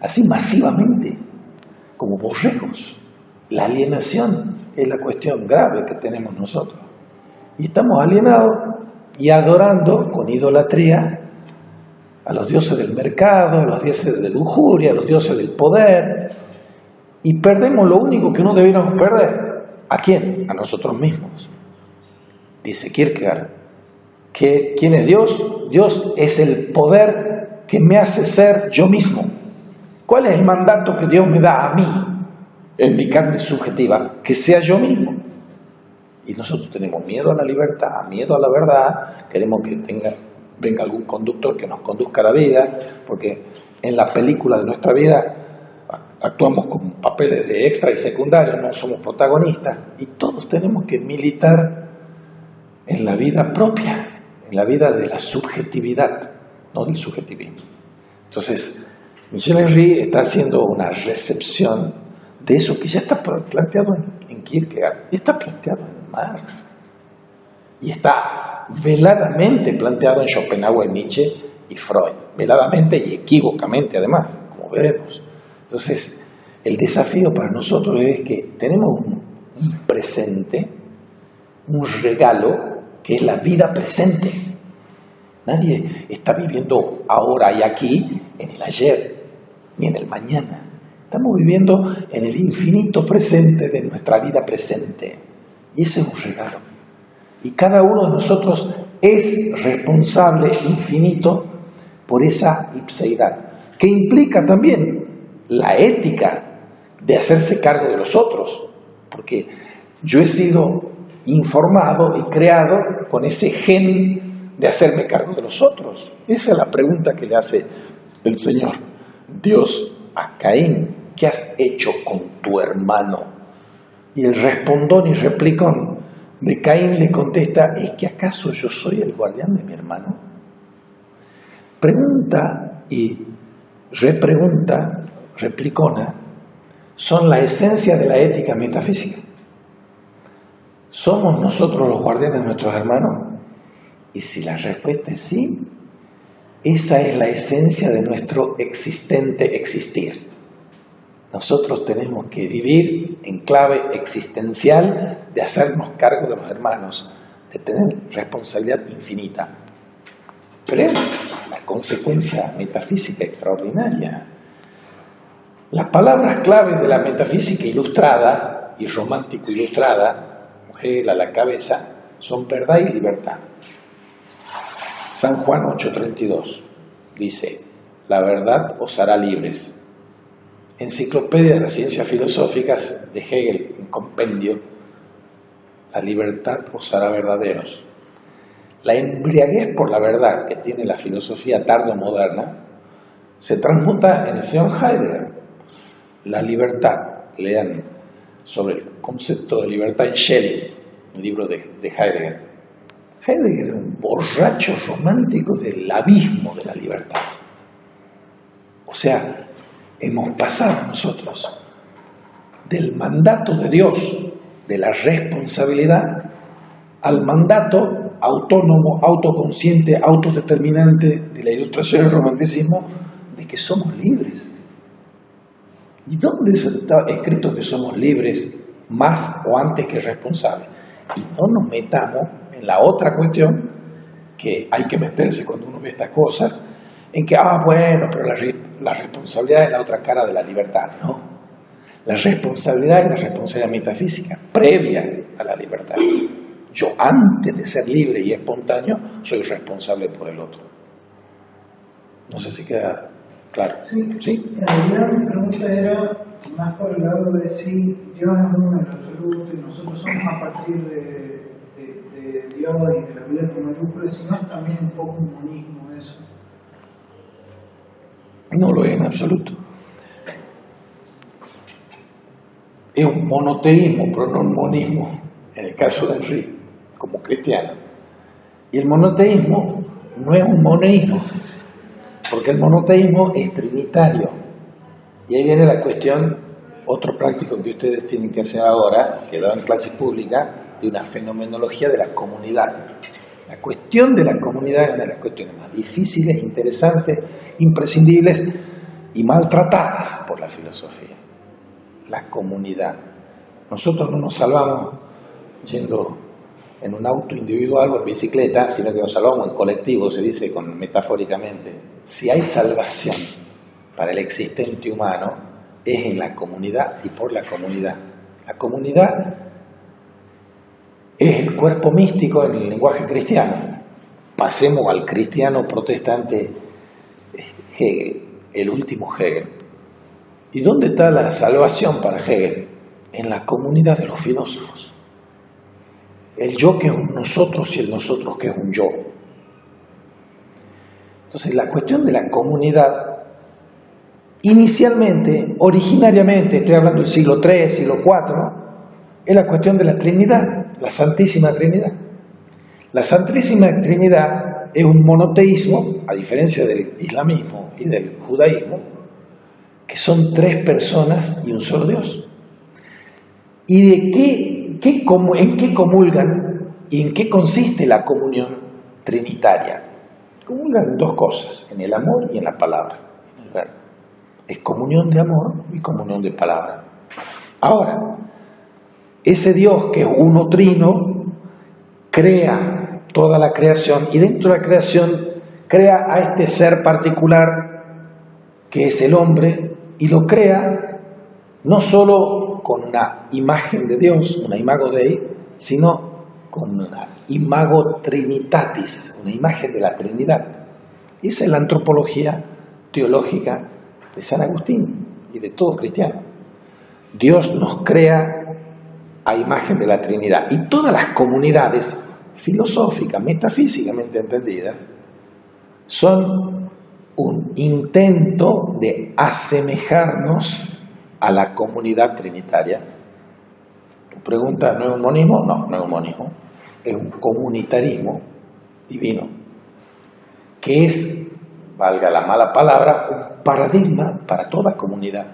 así masivamente, como borregos. La alienación es la cuestión grave que tenemos nosotros. Y estamos alienados y adorando con idolatría a los dioses del mercado, a los dioses de la lujuria, a los dioses del poder. Y perdemos lo único que no debiéramos perder. ¿A quién? A nosotros mismos. Dice Kierkegaard, ¿quién es Dios? Dios es el poder que me hace ser yo mismo. ¿Cuál es el mandato que Dios me da a mí, en mi carne subjetiva? Que sea yo mismo. Y nosotros tenemos miedo a la libertad, miedo a la verdad, queremos que venga algún conductor que nos conduzca a la vida, porque en la película de nuestra vida actuamos con papeles de extra y secundario, no somos protagonistas, y todos tenemos que militar en la vida propia, en la vida de la subjetividad, no del subjetivismo. Entonces, Michel Henry está haciendo una recepción de eso que ya está planteado en Kierkegaard, y está planteado en Marx, y está veladamente planteado en Schopenhauer, Nietzsche y Freud, veladamente y equívocamente además, como veremos. Entonces, el desafío para nosotros es que tenemos un presente, un regalo, que es la vida presente. Nadie está viviendo ahora y aquí en el ayer, ni en el mañana. Estamos viviendo en el infinito presente de nuestra vida presente. Y ese es un regalo. Y cada uno de nosotros es responsable infinito por esa ipseidad, que implica también la ética de hacerse cargo de los otros, porque yo he sido informado y creado con ese gen de hacerme cargo de los otros. Esa es la pregunta que le hace el Señor Dios a Caín: ¿qué has hecho con tu hermano? Y el respondón y replicón de Caín le contesta: ¿es que acaso yo soy el guardián de mi hermano? Pregunta y repregunta, replicona, son la esencia de la ética metafísica. ¿Somos nosotros los guardianes de nuestros hermanos? Y si la respuesta es sí, esa es la esencia de nuestro existente existir. Nosotros tenemos que vivir en clave existencial de hacernos cargo de los hermanos, de tener responsabilidad infinita. Pero es la consecuencia metafísica extraordinaria. Las palabras claves de la metafísica ilustrada y romántico ilustrada, mujer a la cabeza, son verdad y libertad. San Juan 8:32 dice: la verdad os hará libres. Enciclopedia de las Ciencias Filosóficas de Hegel, en compendio: la libertad os hará verdaderos. La embriaguez por la verdad que tiene la filosofía tardo-moderna se transmuta en el señor Heidegger. La libertad, lean sobre el concepto de libertad en Schelling, un libro de Heidegger. Heidegger era un borracho romántico del abismo de la libertad. O sea, hemos pasado nosotros del mandato de Dios, de la responsabilidad, al mandato autónomo, autoconsciente, autodeterminante de la Ilustración y el Romanticismo, de que somos libres. ¿Y dónde está escrito que somos libres más o antes que responsables? Y no nos metamos en la otra cuestión que hay que meterse cuando uno ve estas cosas, en que, bueno, pero la responsabilidad es la otra cara de la libertad. No, la responsabilidad es la responsabilidad metafísica previa a la libertad. Yo, antes de ser libre y espontáneo, soy responsable por el otro. No sé si queda claro. Sí. En realidad mi pregunta era más por el lado de si Dios es uno en el absoluto y nosotros somos a partir de Dios y de la vida con mayúsculas, si no es también un poco un monismo eso. No lo es en absoluto. Es un monoteísmo, pero no un monismo, en el caso de Henry, como cristiano. Y el monoteísmo no es un moneísmo, porque el monoteísmo es trinitario. Y ahí viene la cuestión, otro práctico que ustedes tienen que hacer ahora, que he dado en clases públicas, de una fenomenología de la comunidad. La cuestión de la comunidad es una de las cuestiones más difíciles, interesantes, imprescindibles y maltratadas por la filosofía. La comunidad. Nosotros no nos salvamos yendo en un auto individual o en bicicleta, sino que nos salvamos en colectivo, se dice metafóricamente. Si hay salvación para el existente humano, es en la comunidad y por la comunidad. La comunidad es el cuerpo místico en el lenguaje cristiano. Pasemos al cristiano protestante Hegel, el último Hegel. ¿Y dónde está la salvación para Hegel? En la comunidad de los filósofos. El yo que es un nosotros y el nosotros que es un yo. Entonces, la cuestión de la comunidad, inicialmente, originariamente, estoy hablando del siglo III, siglo IV, es la cuestión de la Trinidad, la Santísima Trinidad. La Santísima Trinidad es un monoteísmo, a diferencia del islamismo y del judaísmo, que son tres personas y un solo Dios. ¿Y de en qué comulgan y en qué consiste la comunión trinitaria? Comulgan dos cosas, en el amor y en la palabra, en el verbo. Es comunión de amor y comunión de palabra. Ahora, ese Dios que es uno trino, crea toda la creación y dentro de la creación crea a este ser particular que es el hombre y lo crea no solo con una imagen de Dios, una imago Dei, sino con una imago Trinitatis, una imagen de la Trinidad. Esa es la antropología teológica de San Agustín y de todo cristiano. Dios nos crea a imagen de la Trinidad. Y todas las comunidades filosóficas, metafísicamente entendidas, son un intento de asemejarnos a la comunidad trinitaria. Tu pregunta, ¿no es un monismo? No, no es un monismo. Es un comunitarismo divino, que es, valga la mala palabra, un paradigma para toda comunidad.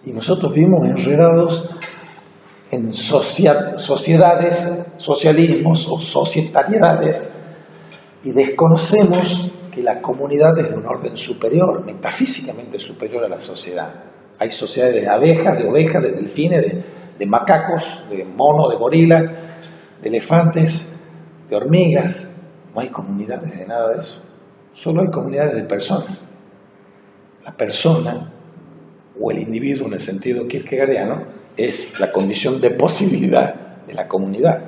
Y nosotros vivimos enredados en sociedades, socialismos o societariedades, y desconocemos que la comunidad es de un orden superior, metafísicamente superior a la sociedad. Hay sociedades de abejas, de ovejas, de delfines, de macacos, de monos, de gorilas, de elefantes, de hormigas. No hay comunidades de nada de eso. Solo hay comunidades de personas. La persona, o el individuo en el sentido kierkegaardiano, es la condición de posibilidad de la comunidad.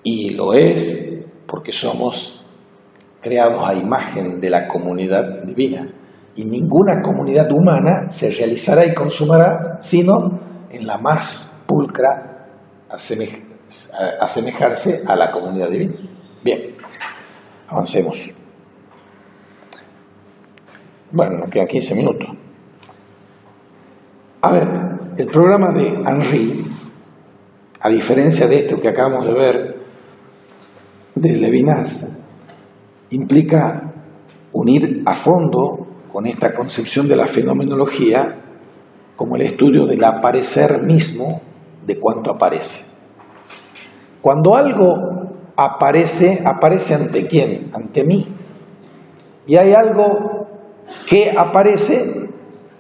Y lo es porque somos creados a imagen de la comunidad divina. Y ninguna comunidad humana se realizará y consumará sino en la más pulcra asemejarse a la comunidad divina. Bien, avancemos. Bueno, nos quedan 15 minutos. A ver, el programa de Henry, a diferencia de esto que acabamos de ver de Levinas, implica unir a fondo con esta concepción de la fenomenología como el estudio del aparecer mismo de cuanto aparece. Cuando algo aparece, ¿aparece ante quién? Ante mí. Y hay algo que aparece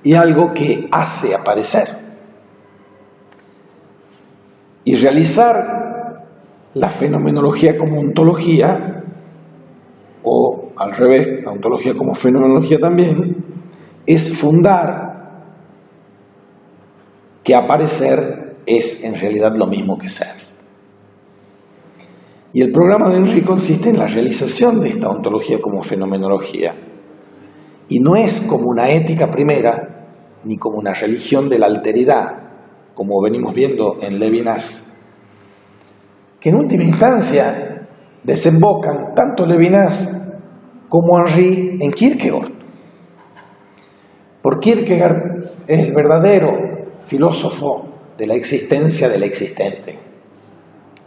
y algo que hace aparecer. Y realizar la fenomenología como ontología, o al revés, la ontología como fenomenología también, es fundar que aparecer es en realidad lo mismo que ser. Y el programa de Henry consiste en la realización de esta ontología como fenomenología. Y no es como una ética primera, ni como una religión de la alteridad, como venimos viendo en Levinas, que en última instancia desembocan tanto Levinas como Henry en Kierkegaard. Por Kierkegaard es el verdadero filósofo de la existencia del existente,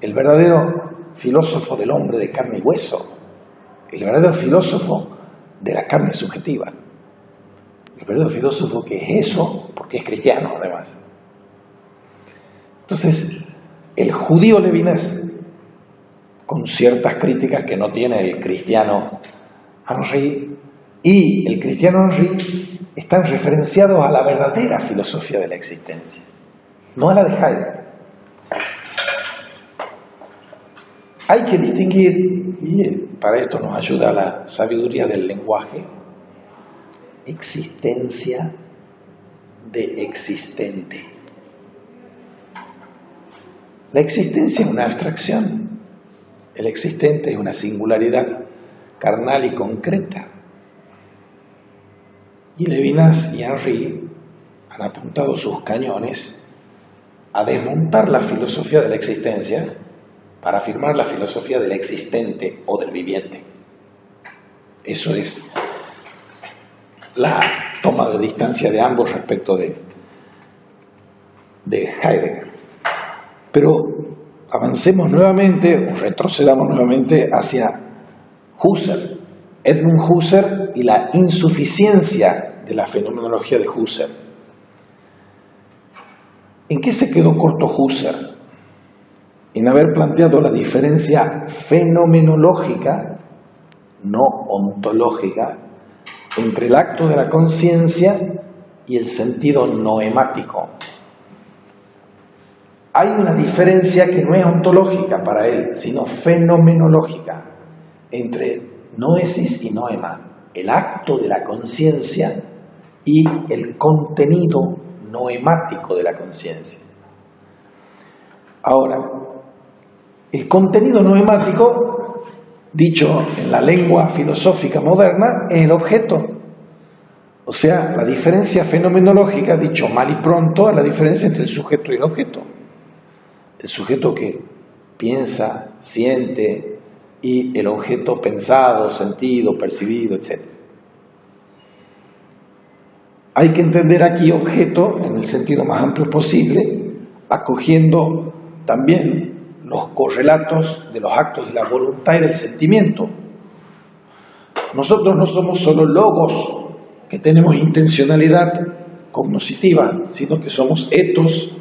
el verdadero filósofo del hombre de carne y hueso, el verdadero filósofo de la carne subjetiva, el verdadero filósofo que es eso porque es cristiano además. Entonces, el judío Levinas, con ciertas críticas que no tiene el cristiano Henry, y el cristiano Henry están referenciados a la verdadera filosofía de la existencia, no a la de Heidegger. Hay que distinguir, y para esto nos ayuda la sabiduría del lenguaje, existencia de existente. La existencia es una abstracción, el existente es una singularidad carnal y concreta. Y Levinas y Henry han apuntado sus cañones a desmontar la filosofía de la existencia para afirmar la filosofía del existente o del viviente. Eso es la toma de distancia de ambos respecto de Heidegger. Pero avancemos nuevamente, o retrocedamos nuevamente hacia Husserl, Edmund Husserl y la insuficiencia de la fenomenología de Husserl. ¿En qué se quedó corto Husserl? En haber planteado la diferencia fenomenológica, no ontológica, entre el acto de la conciencia y el sentido noemático. Hay una diferencia que no es ontológica para él, sino fenomenológica, entre noesis y noema, el acto de la conciencia y el contenido noemático de la conciencia. Ahora, el contenido noemático, dicho en la lengua filosófica moderna, es el objeto. O sea, la diferencia fenomenológica, dicho mal y pronto, es la diferencia entre el sujeto y el objeto. El sujeto que piensa, siente, y el objeto pensado, sentido, percibido, etc. Hay que entender aquí objeto en el sentido más amplio posible, acogiendo también los correlatos de los actos de la voluntad y del sentimiento. Nosotros no somos solo logos que tenemos intencionalidad cognoscitiva, sino que somos etos,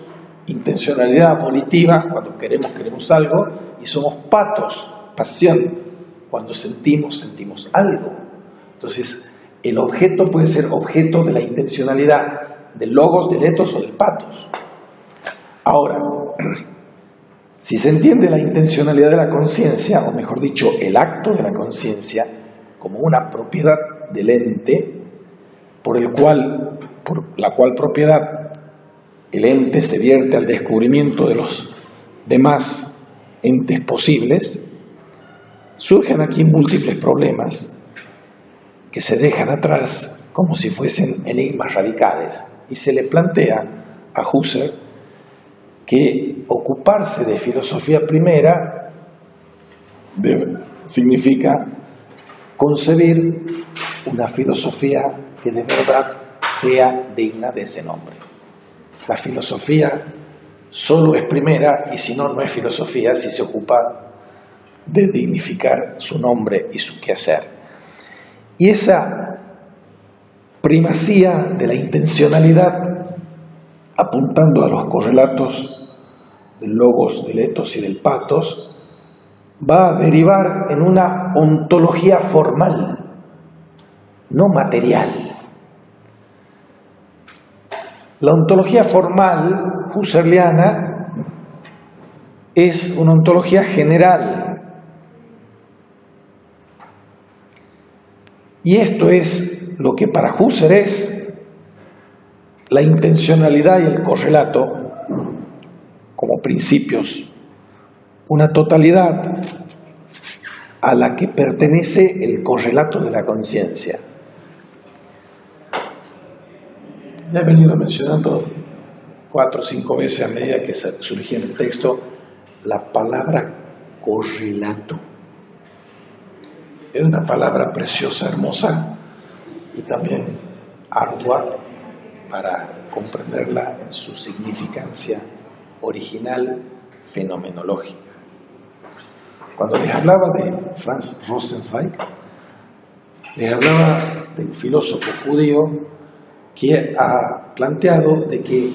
intencionalidad volitiva, cuando queremos algo, y somos patos, pasión, cuando sentimos algo. Entonces, el objeto puede ser objeto de la intencionalidad, del logos, del etos o del patos. Ahora, si se entiende la intencionalidad de la conciencia, o mejor dicho, el acto de la conciencia, como una propiedad del ente, por la cual propiedad el ente se vierte al descubrimiento de los demás entes posibles, surgen aquí múltiples problemas que se dejan atrás como si fuesen enigmas radicales, y se le plantea a Husserl que ocuparse de filosofía primera significa concebir una filosofía que de verdad sea digna de ese nombre. La filosofía solo es primera, y si no, no es filosofía si se ocupa de dignificar su nombre y su quehacer. Y esa primacía de la intencionalidad, apuntando a los correlatos del logos, del etos y del patos, va a derivar en una ontología formal, no material. La ontología formal husserliana es una ontología general. Y esto es lo que para Husserl es la intencionalidad y el correlato como principios, una totalidad a la que pertenece el correlato de la conciencia. Ya he venido mencionando 4 o 5 veces a medida que surgía en el texto la palabra correlato. Es una palabra preciosa, hermosa y también ardua para comprenderla en su significancia original fenomenológica. Cuando les hablaba de Franz Rosenzweig, les hablaba del filósofo judío que ha planteado de que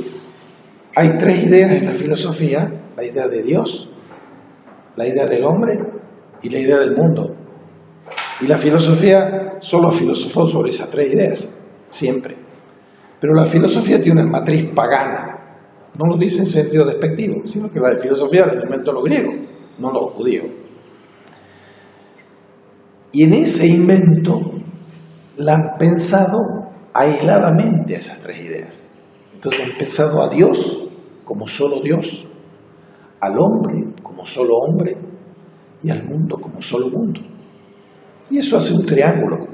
hay 3 ideas en la filosofía: la idea de Dios, la idea del hombre y la idea del mundo. Y la filosofía solo filosofó sobre esas 3 ideas, siempre. Pero la filosofía tiene una matriz pagana. No lo dice en sentido despectivo, sino que la filosofía la inventó los griegos, no los judíos. Y en ese invento la han pensado aisladamente a esas 3 ideas. Entonces han pensado a Dios como solo Dios, al hombre como solo hombre y al mundo como solo mundo. Y eso hace un triángulo.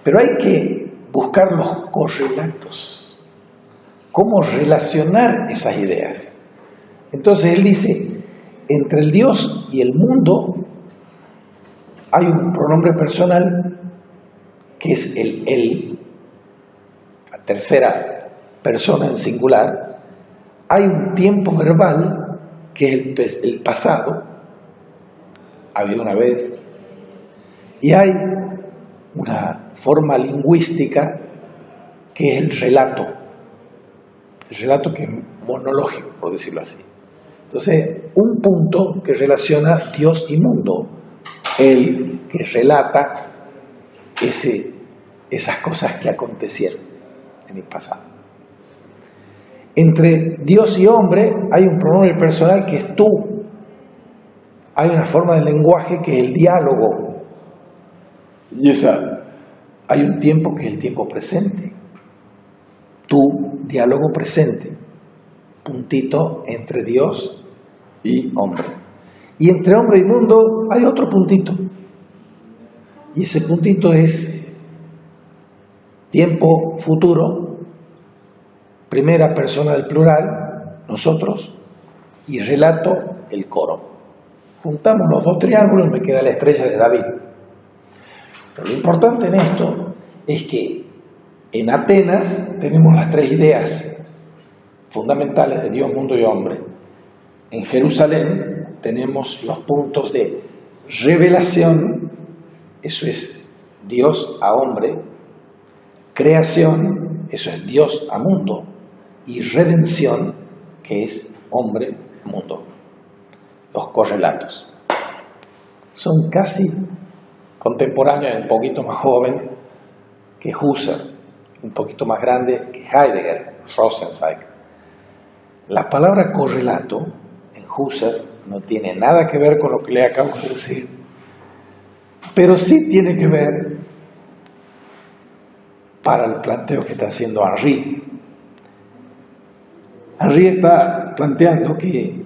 Pero hay que buscar los correlatos, cómo relacionar esas ideas. Entonces él dice, entre el Dios y el mundo hay un pronombre personal que es el él, la tercera persona en singular. Hay un tiempo verbal que es el pasado, había una vez, y hay una forma lingüística que es el relato que es monológico, por decirlo así. Entonces, un punto que relaciona Dios y mundo, el que relata esas cosas que acontecieron en el pasado. Entre Dios y hombre hay un pronombre personal que es tú. Hay una forma del lenguaje que es el diálogo. Y hay un tiempo que es el tiempo presente. Tu diálogo presente. Puntito entre Dios y hombre. Y entre hombre y mundo hay otro puntito. Y ese puntito es tiempo futuro, primera persona del plural, nosotros, y relato, el coro. Juntamos los 2 triángulos y me queda la estrella de David. Pero lo importante en esto es que en Atenas tenemos las 3 ideas fundamentales de Dios, mundo y hombre. En Jerusalén tenemos los puntos de revelación, eso es Dios a hombre, creación, eso es Dios a mundo, y redención, que es hombre, mundo. Los correlatos. Son casi contemporáneos, un poquito más joven que Husserl, un poquito más grande que Heidegger, Rosenzweig. La palabra correlato en Husserl no tiene nada que ver con lo que le acabo de decir, pero sí tiene que ver para el planteo que está haciendo Henri. Henri está planteando que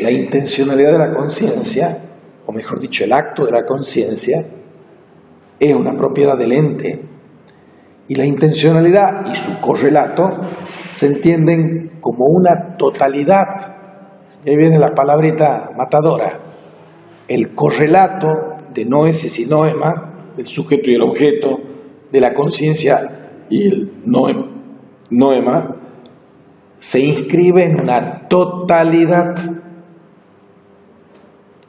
la intencionalidad de la conciencia, o mejor dicho, el acto de la conciencia, es una propiedad del ente. Y la intencionalidad y su correlato se entienden como una totalidad. Y ahí viene la palabrita matadora. El correlato de noesis y noema, del sujeto y el objeto, de la conciencia y el noema, se inscribe en una totalidad.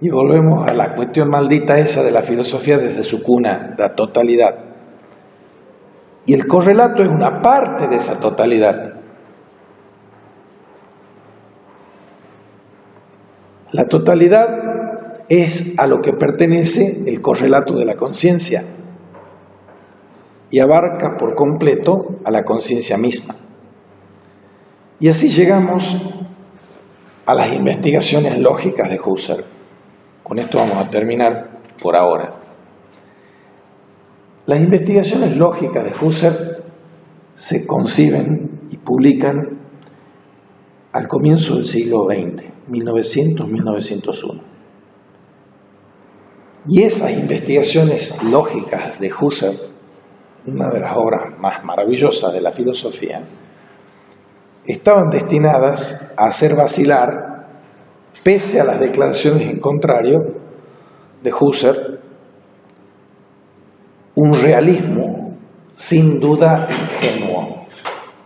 Y volvemos a la cuestión maldita esa de la filosofía desde su cuna, la totalidad. Y el correlato es una parte de esa totalidad. La totalidad es a lo que pertenece el correlato de la conciencia y abarca por completo a la conciencia misma. Y así llegamos a las investigaciones lógicas de Husserl. Con esto vamos a terminar por ahora. Las investigaciones lógicas de Husserl se conciben y publican al comienzo del siglo XX, 1900-1901. Y esas investigaciones lógicas de Husserl, una de las obras más maravillosas de la filosofía, estaban destinadas a hacer vacilar, pese a las declaraciones en contrario de Husserl, un realismo sin duda ingenuo.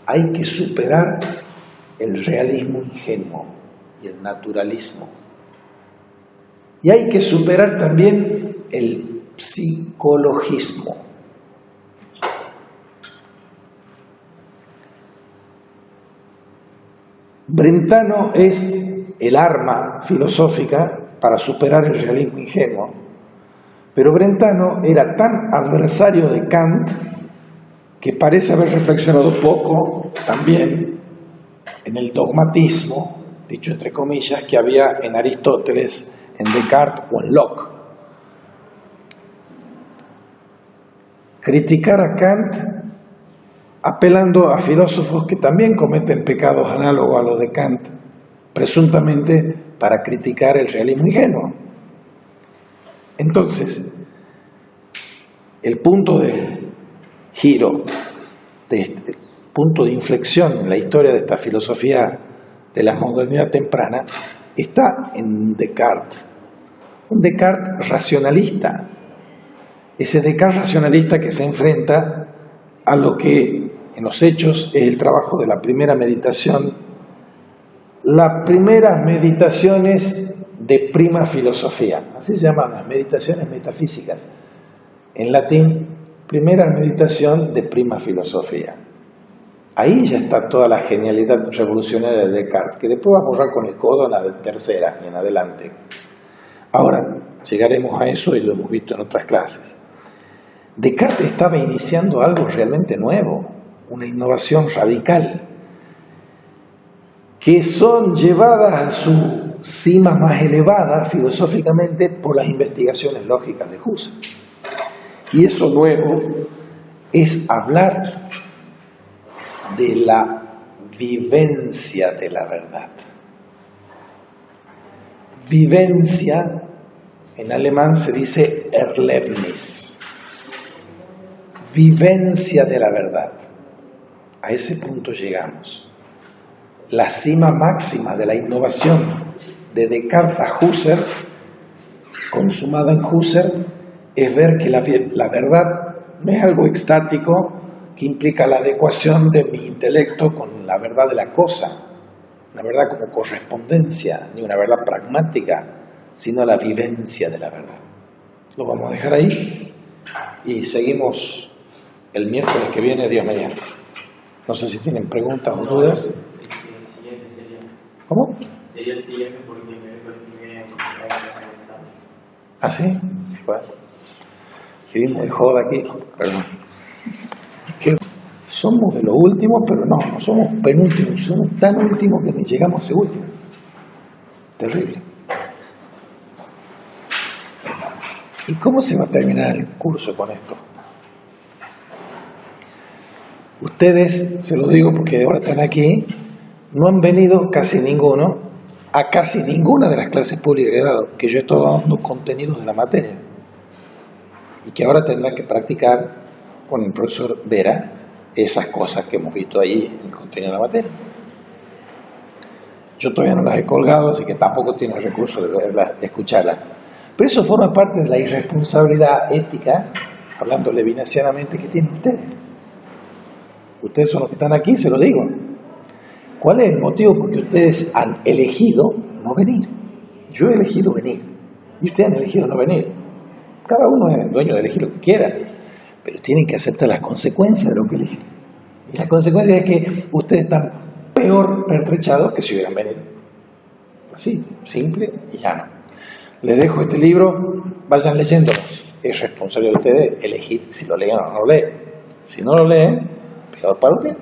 Hay que superar el realismo ingenuo y el naturalismo. Y hay que superar también el psicologismo. Brentano es el arma filosófica para superar el realismo ingenuo, pero Brentano era tan adversario de Kant que parece haber reflexionado poco también en el dogmatismo, dicho entre comillas, que había en Aristóteles, en Descartes o en Locke. Criticar a Kant apelando a filósofos que también cometen pecados análogos a los de Kant, presuntamente para criticar el realismo ingenuo. Entonces, el punto de giro, el punto de inflexión en la historia de esta filosofía de la modernidad temprana, está en Descartes. Un Descartes racionalista. Ese Descartes racionalista que se enfrenta a lo que en los hechos es el trabajo de la primera meditación. Las primeras meditaciones de prima filosofía, así se llaman las meditaciones metafísicas. En latín, primera meditación de prima filosofía. Ahí ya está toda la genialidad revolucionaria de Descartes, que después va a borrar con el codo en la tercera y en adelante. Ahora, llegaremos a eso y lo hemos visto en otras clases. Descartes estaba iniciando algo realmente nuevo, una innovación radical, que son llevadas a su cima más elevada filosóficamente por las investigaciones lógicas de Husserl. Y eso nuevo es hablar de la vivencia de la verdad. Vivencia, en alemán se dice Erlebnis. Vivencia de la verdad. A ese punto llegamos. La cima máxima de la innovación de Descartes a Husserl, consumada en Husserl, es ver que la verdad no es algo estático que implica la adecuación de mi intelecto con la verdad de la cosa, una verdad como correspondencia, ni una verdad pragmática, sino la vivencia de la verdad. Lo vamos a dejar ahí y seguimos el miércoles que viene, Dios mediante. No sé si tienen preguntas o dudas. El siguiente sería. ¿Cómo? Sería el siguiente porque me viene ¿Ah, sí? Bueno. Vivimos de joda aquí, perdón. Que somos de lo último, pero no somos penúltimos, somos tan últimos que ni llegamos a ese último. Terrible. ¿Y cómo se va a terminar el curso con esto? Ustedes, se lo digo porque ahora están aquí, no han venido casi ninguno a casi ninguna de las clases públicas que he dado, que yo he estado dando contenidos de la materia y que ahora tendrán que practicar con el profesor Vera esas cosas que hemos visto ahí en el contenido de la materia. Yo todavía no las he colgado, así que tampoco tiene el recurso de verlas, de escucharlas. Pero eso forma parte de la irresponsabilidad ética, hablando levinasianamente, que tienen ustedes. Ustedes son los que están aquí, se lo digo. ¿Cuál es el motivo por que ustedes han elegido no venir? Yo he elegido venir y ustedes han elegido no venir. Cada uno es dueño de elegir lo que quiera, pero tienen que aceptar las consecuencias de lo que eligen. Y la consecuencia es que ustedes están peor pertrechados que si hubieran venido. Así, simple y llano. Les dejo este libro, vayan leyéndolo. Es responsabilidad de ustedes elegir si lo leen o no lo leen. Si no lo leen, peor para usted.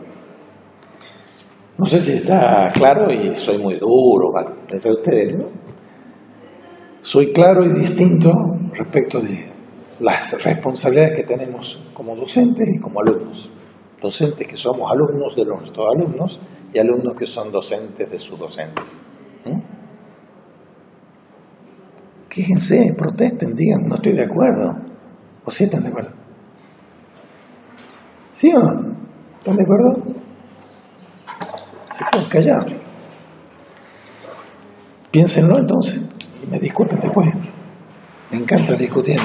No sé si está claro y soy muy duro, ¿vale? Piensen ustedes, ¿no? Soy claro y distinto respecto de las responsabilidades que tenemos como docentes y como alumnos. Docentes que somos alumnos de nuestros alumnos y alumnos que son docentes de sus docentes. Quéjense, protesten, digan, no estoy de acuerdo. ¿O sí están de acuerdo? ¿Sí o no? ¿Están de acuerdo? Se quedan callados. Piénsenlo entonces y me discuten después. Me encanta discutir.